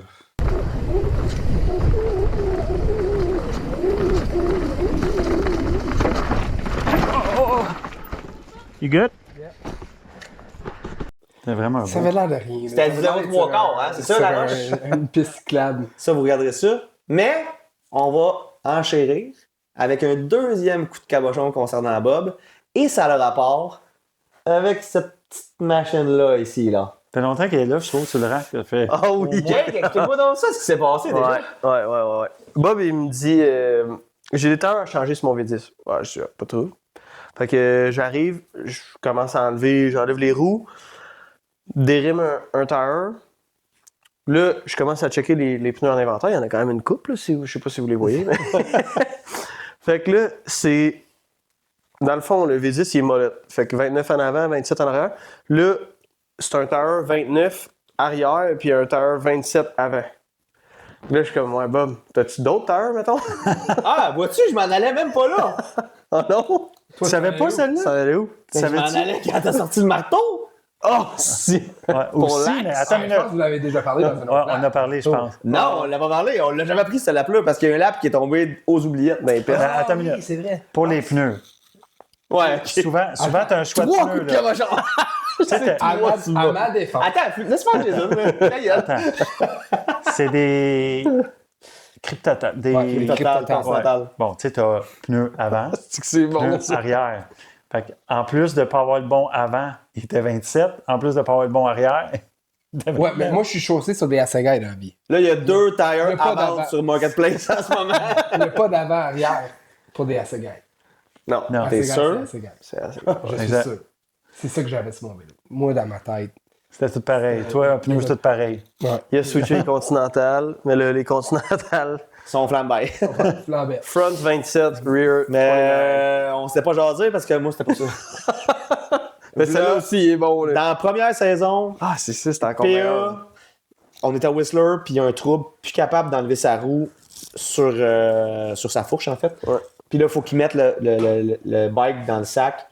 You good? C'est vraiment beau. Ça avait l'air de rien. C'était à Ça avait l'air 10 3 quarts, hein? C'est ça, la roche? Une piste cyclable. Ça, vous regarderez ça. Mais on va enchérir avec un deuxième coup de cabochon concernant Bob. Et ça a le rapport avec cette petite machine-là ici, là. Ça fait longtemps qu'elle est là, je trouve, sur le rack. Ça fait... Ah oui! Jake, explique-moi donc ça, ce qui s'est passé déjà. Ouais. Bob, il me dit j'ai des temps à changer sur mon V10. Ouais, je dis pas trop. Fait que j'arrive, je commence à enlever, j'enlève les roues, dérime un tire. Là, je commence à checker les pneus en inventaire. Il y en a quand même une couple, là, je sais pas si vous les voyez. Mais... fait que là, c'est. Dans le fond, le V10, il est molette. Fait que 29 en avant, 27 en arrière. Là, c'est un tire 29 arrière, puis un tire 27 avant. Là, je suis comme, ouais, Bob, t'as-tu d'autres tires, mettons? Ah, vois-tu, je m'en allais même pas là. Oh non! Tu savais pas celle-là? Ça allait où? Je m'en Savais-tu? allais quand t'as sorti le marteau. Oh, si! Ouais, aussi, l'axe. mais attends Je une pense que minute. vous l'avez déjà parlé dans un Ouais, autre on a parlé, je pense. Non, on l'a pas parlé. On l'a jamais pris, ce lap-là, parce qu'il y a un lap qui est tombé aux oubliettes. Ben, Attends une minute. c'est vrai. Pour les pneus. Ouais. Souvent t'as un choix de 3 pneus. coups de là. cabochon. Tu sais, t'as- À ma défense. Attends, laisse-moi Jason. Ta gueule. Attends. C'est des cryptotables. Des Ouais, les Total, Total, continental. Bon, tu sais, t'as pneus avant, c'est bon, pneus ça. arrière. Fait en plus de ne pas avoir le bon avant, il était 27. En plus de ne pas avoir le bon arrière, il était Ouais, 29. mais moi, je suis chaussé sur des Assegai dans la vie. Là, il y a 2 tires Il y a à pas vendre d'avant. sur Marketplace en ce moment. Il n'y a pas d'avant-arrière pour des Assegai. Non, Non. T'es Assegai, sûr? c'est Assegai. c'est assez. Je suis Exact. sûr. C'est ça que j'avais sur mon vélo. Moi, dans ma tête. C'était tout pareil. Toi, un pneu, c'est tout pareil. Ouais. Il a switché les Continental, mais là, les Continental, Son flambé. Flambait. front 27, rear Mais 29. on s'était pas jasé parce que moi, c'était pas ça. Mais celle-là aussi, il est bon. Là. Dans la première saison, Ah, c'est ça, c'est encore meilleur. PA, on était à Whistler, puis il y a un trouble, plus capable d'enlever sa roue sur sa fourche, en fait. Ouais. Puis là, il faut qu'il mette le bike dans le sac.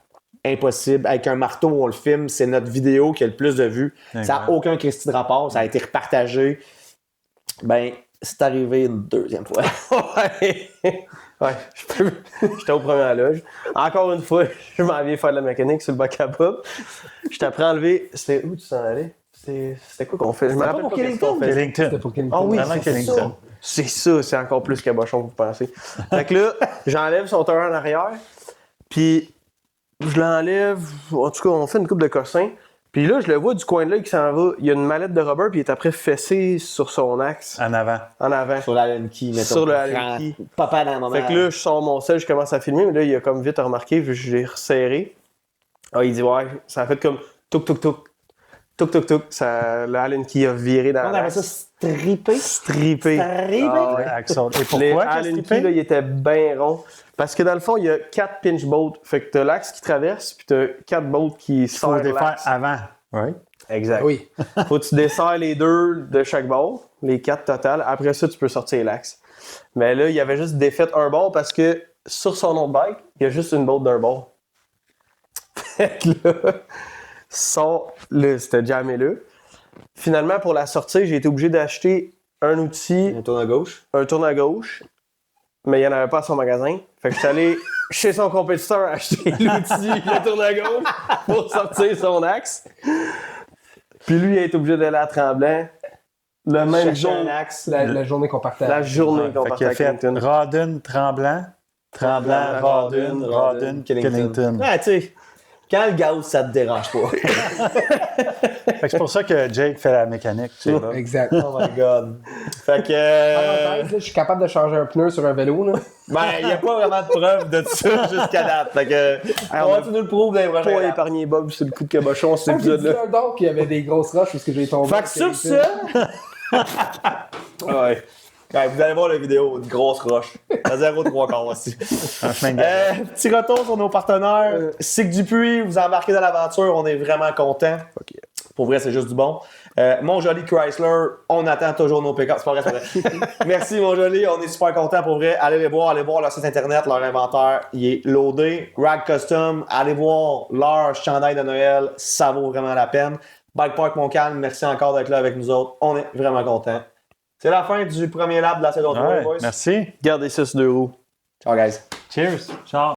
Impossible. Avec un marteau, on le filme. C'est notre vidéo qui a le plus de vues. Ça n'a Incroyable. aucun Christy de rapport. Ça a été repartagé. Ben, c'est arrivé une deuxième fois. Ouais. Ouais, j'étais au premier loge. Encore une fois, je m'en viens faire de la mécanique sur le bac à Bob. Je t'apprends à enlever. C'était où tu t'en allais? C'était quoi qu'on fait? Je me pas rappelle pour pas qu'est-ce qu'on fait. Killington. C'était pour Killington. Ah oui, Vraiment c'est Killington. ça. C'est ça, c'est encore plus cabochon que vous pensez. Fait que là, j'enlève son tire en arrière, puis je l'enlève. En tout cas, on fait une coupe de cossins. Puis là, je le vois du coin de l'œil qui s'en va. Il y a une mallette de rubber, puis il est après fessé sur son axe, En avant. en avant. Sur la Allen Key, mettons. Sur le Allen Key. Papa dans le moment. Fait que là, je sors mon sel, je commence à filmer, mais là, il a comme vite remarqué, vu que je l'ai resserré. Ah, il dit, ouais, ça a fait comme touk touk touk. Tuk. Le Allen Key a viré dans On appelle l'axe. ça stripper. Strippé. Stripper? Ah ouais. Axel. Et Les pourquoi Allen qu'est-ce Key, qu'il là, il était bien rond. Parce que dans le fond, il y a 4 pinch bolts. Fait que t'as l'axe qui traverse, puis t'as 4 bolts qui faut serrent défaire l'axe. avant? Oui. Exact. Oui. Faut que tu desserres les 2 de chaque bord, les 4 total. Après ça, tu peux sortir l'axe. Mais là, il avait juste défait un bord parce que sur son autre bike, il y a juste une bolt d'un bord. Fait que là, c'était jamais là. Finalement, pour la sortir, j'ai été obligé d'acheter un outil, On tourne à gauche. un tourne à gauche, mais il n'y en avait pas à son magasin. Fait que je suis allé chez son compétiteur acheter l'outil, le tourne à gauche, pour sortir son axe. Puis lui, il a été obligé d'aller à Tremblant. Le même Chercher jour, un axe. La journée qu'on partait. la journée qu'on Fait partait qu'il a à fait Clinton. Rawdon, Tremblant, Rawdon, Rawdon, Killington. Ah, tu sais, quand le gaz, ça te dérange pas. Fait que c'est pour ça que Jake fait la mécanique. Tu sais, là. Exact. Oh my god. Fait que. Parenthèse, là, je suis capable de changer un pneu sur un vélo. Là. Ben, il n'y a pas vraiment de preuve de ça jusqu'à date. Fait que. on a tu nous le prouves dans les prochains Pas laps. épargné Bob sur le coup de cabochon, cet J'ai dit épisode-là. un don qu'il y avait des grosses roches parce que j'ai tombé. Fait que sur ça. Ouais. Ouais, vous allez voir la vidéo, une grosse roche. À 0,3 quarts aussi. Un chemin de galère. Petit retour sur nos partenaires. Sic Dupuis, vous embarquez dans l'aventure, on est vraiment contents. Pour vrai, c'est juste du bon. Mon joli Chrysler, on attend toujours nos pick-up. C'est pas vrai, c'est vrai. Merci, mon joli, on est super contents pour vrai. Allez les voir, allez voir leur site internet, leur inventaire, il est loadé. Rag Custom, allez voir leur chandail de Noël, ça vaut vraiment la peine. Bike Park Montcalm, merci encore d'être là avec nous autres. On est vraiment contents. C'est la fin du premier lap de la saison 3, Ouais, boys. merci. Gardez ça sur 2 roues. Ciao, guys. Cheers. Ciao.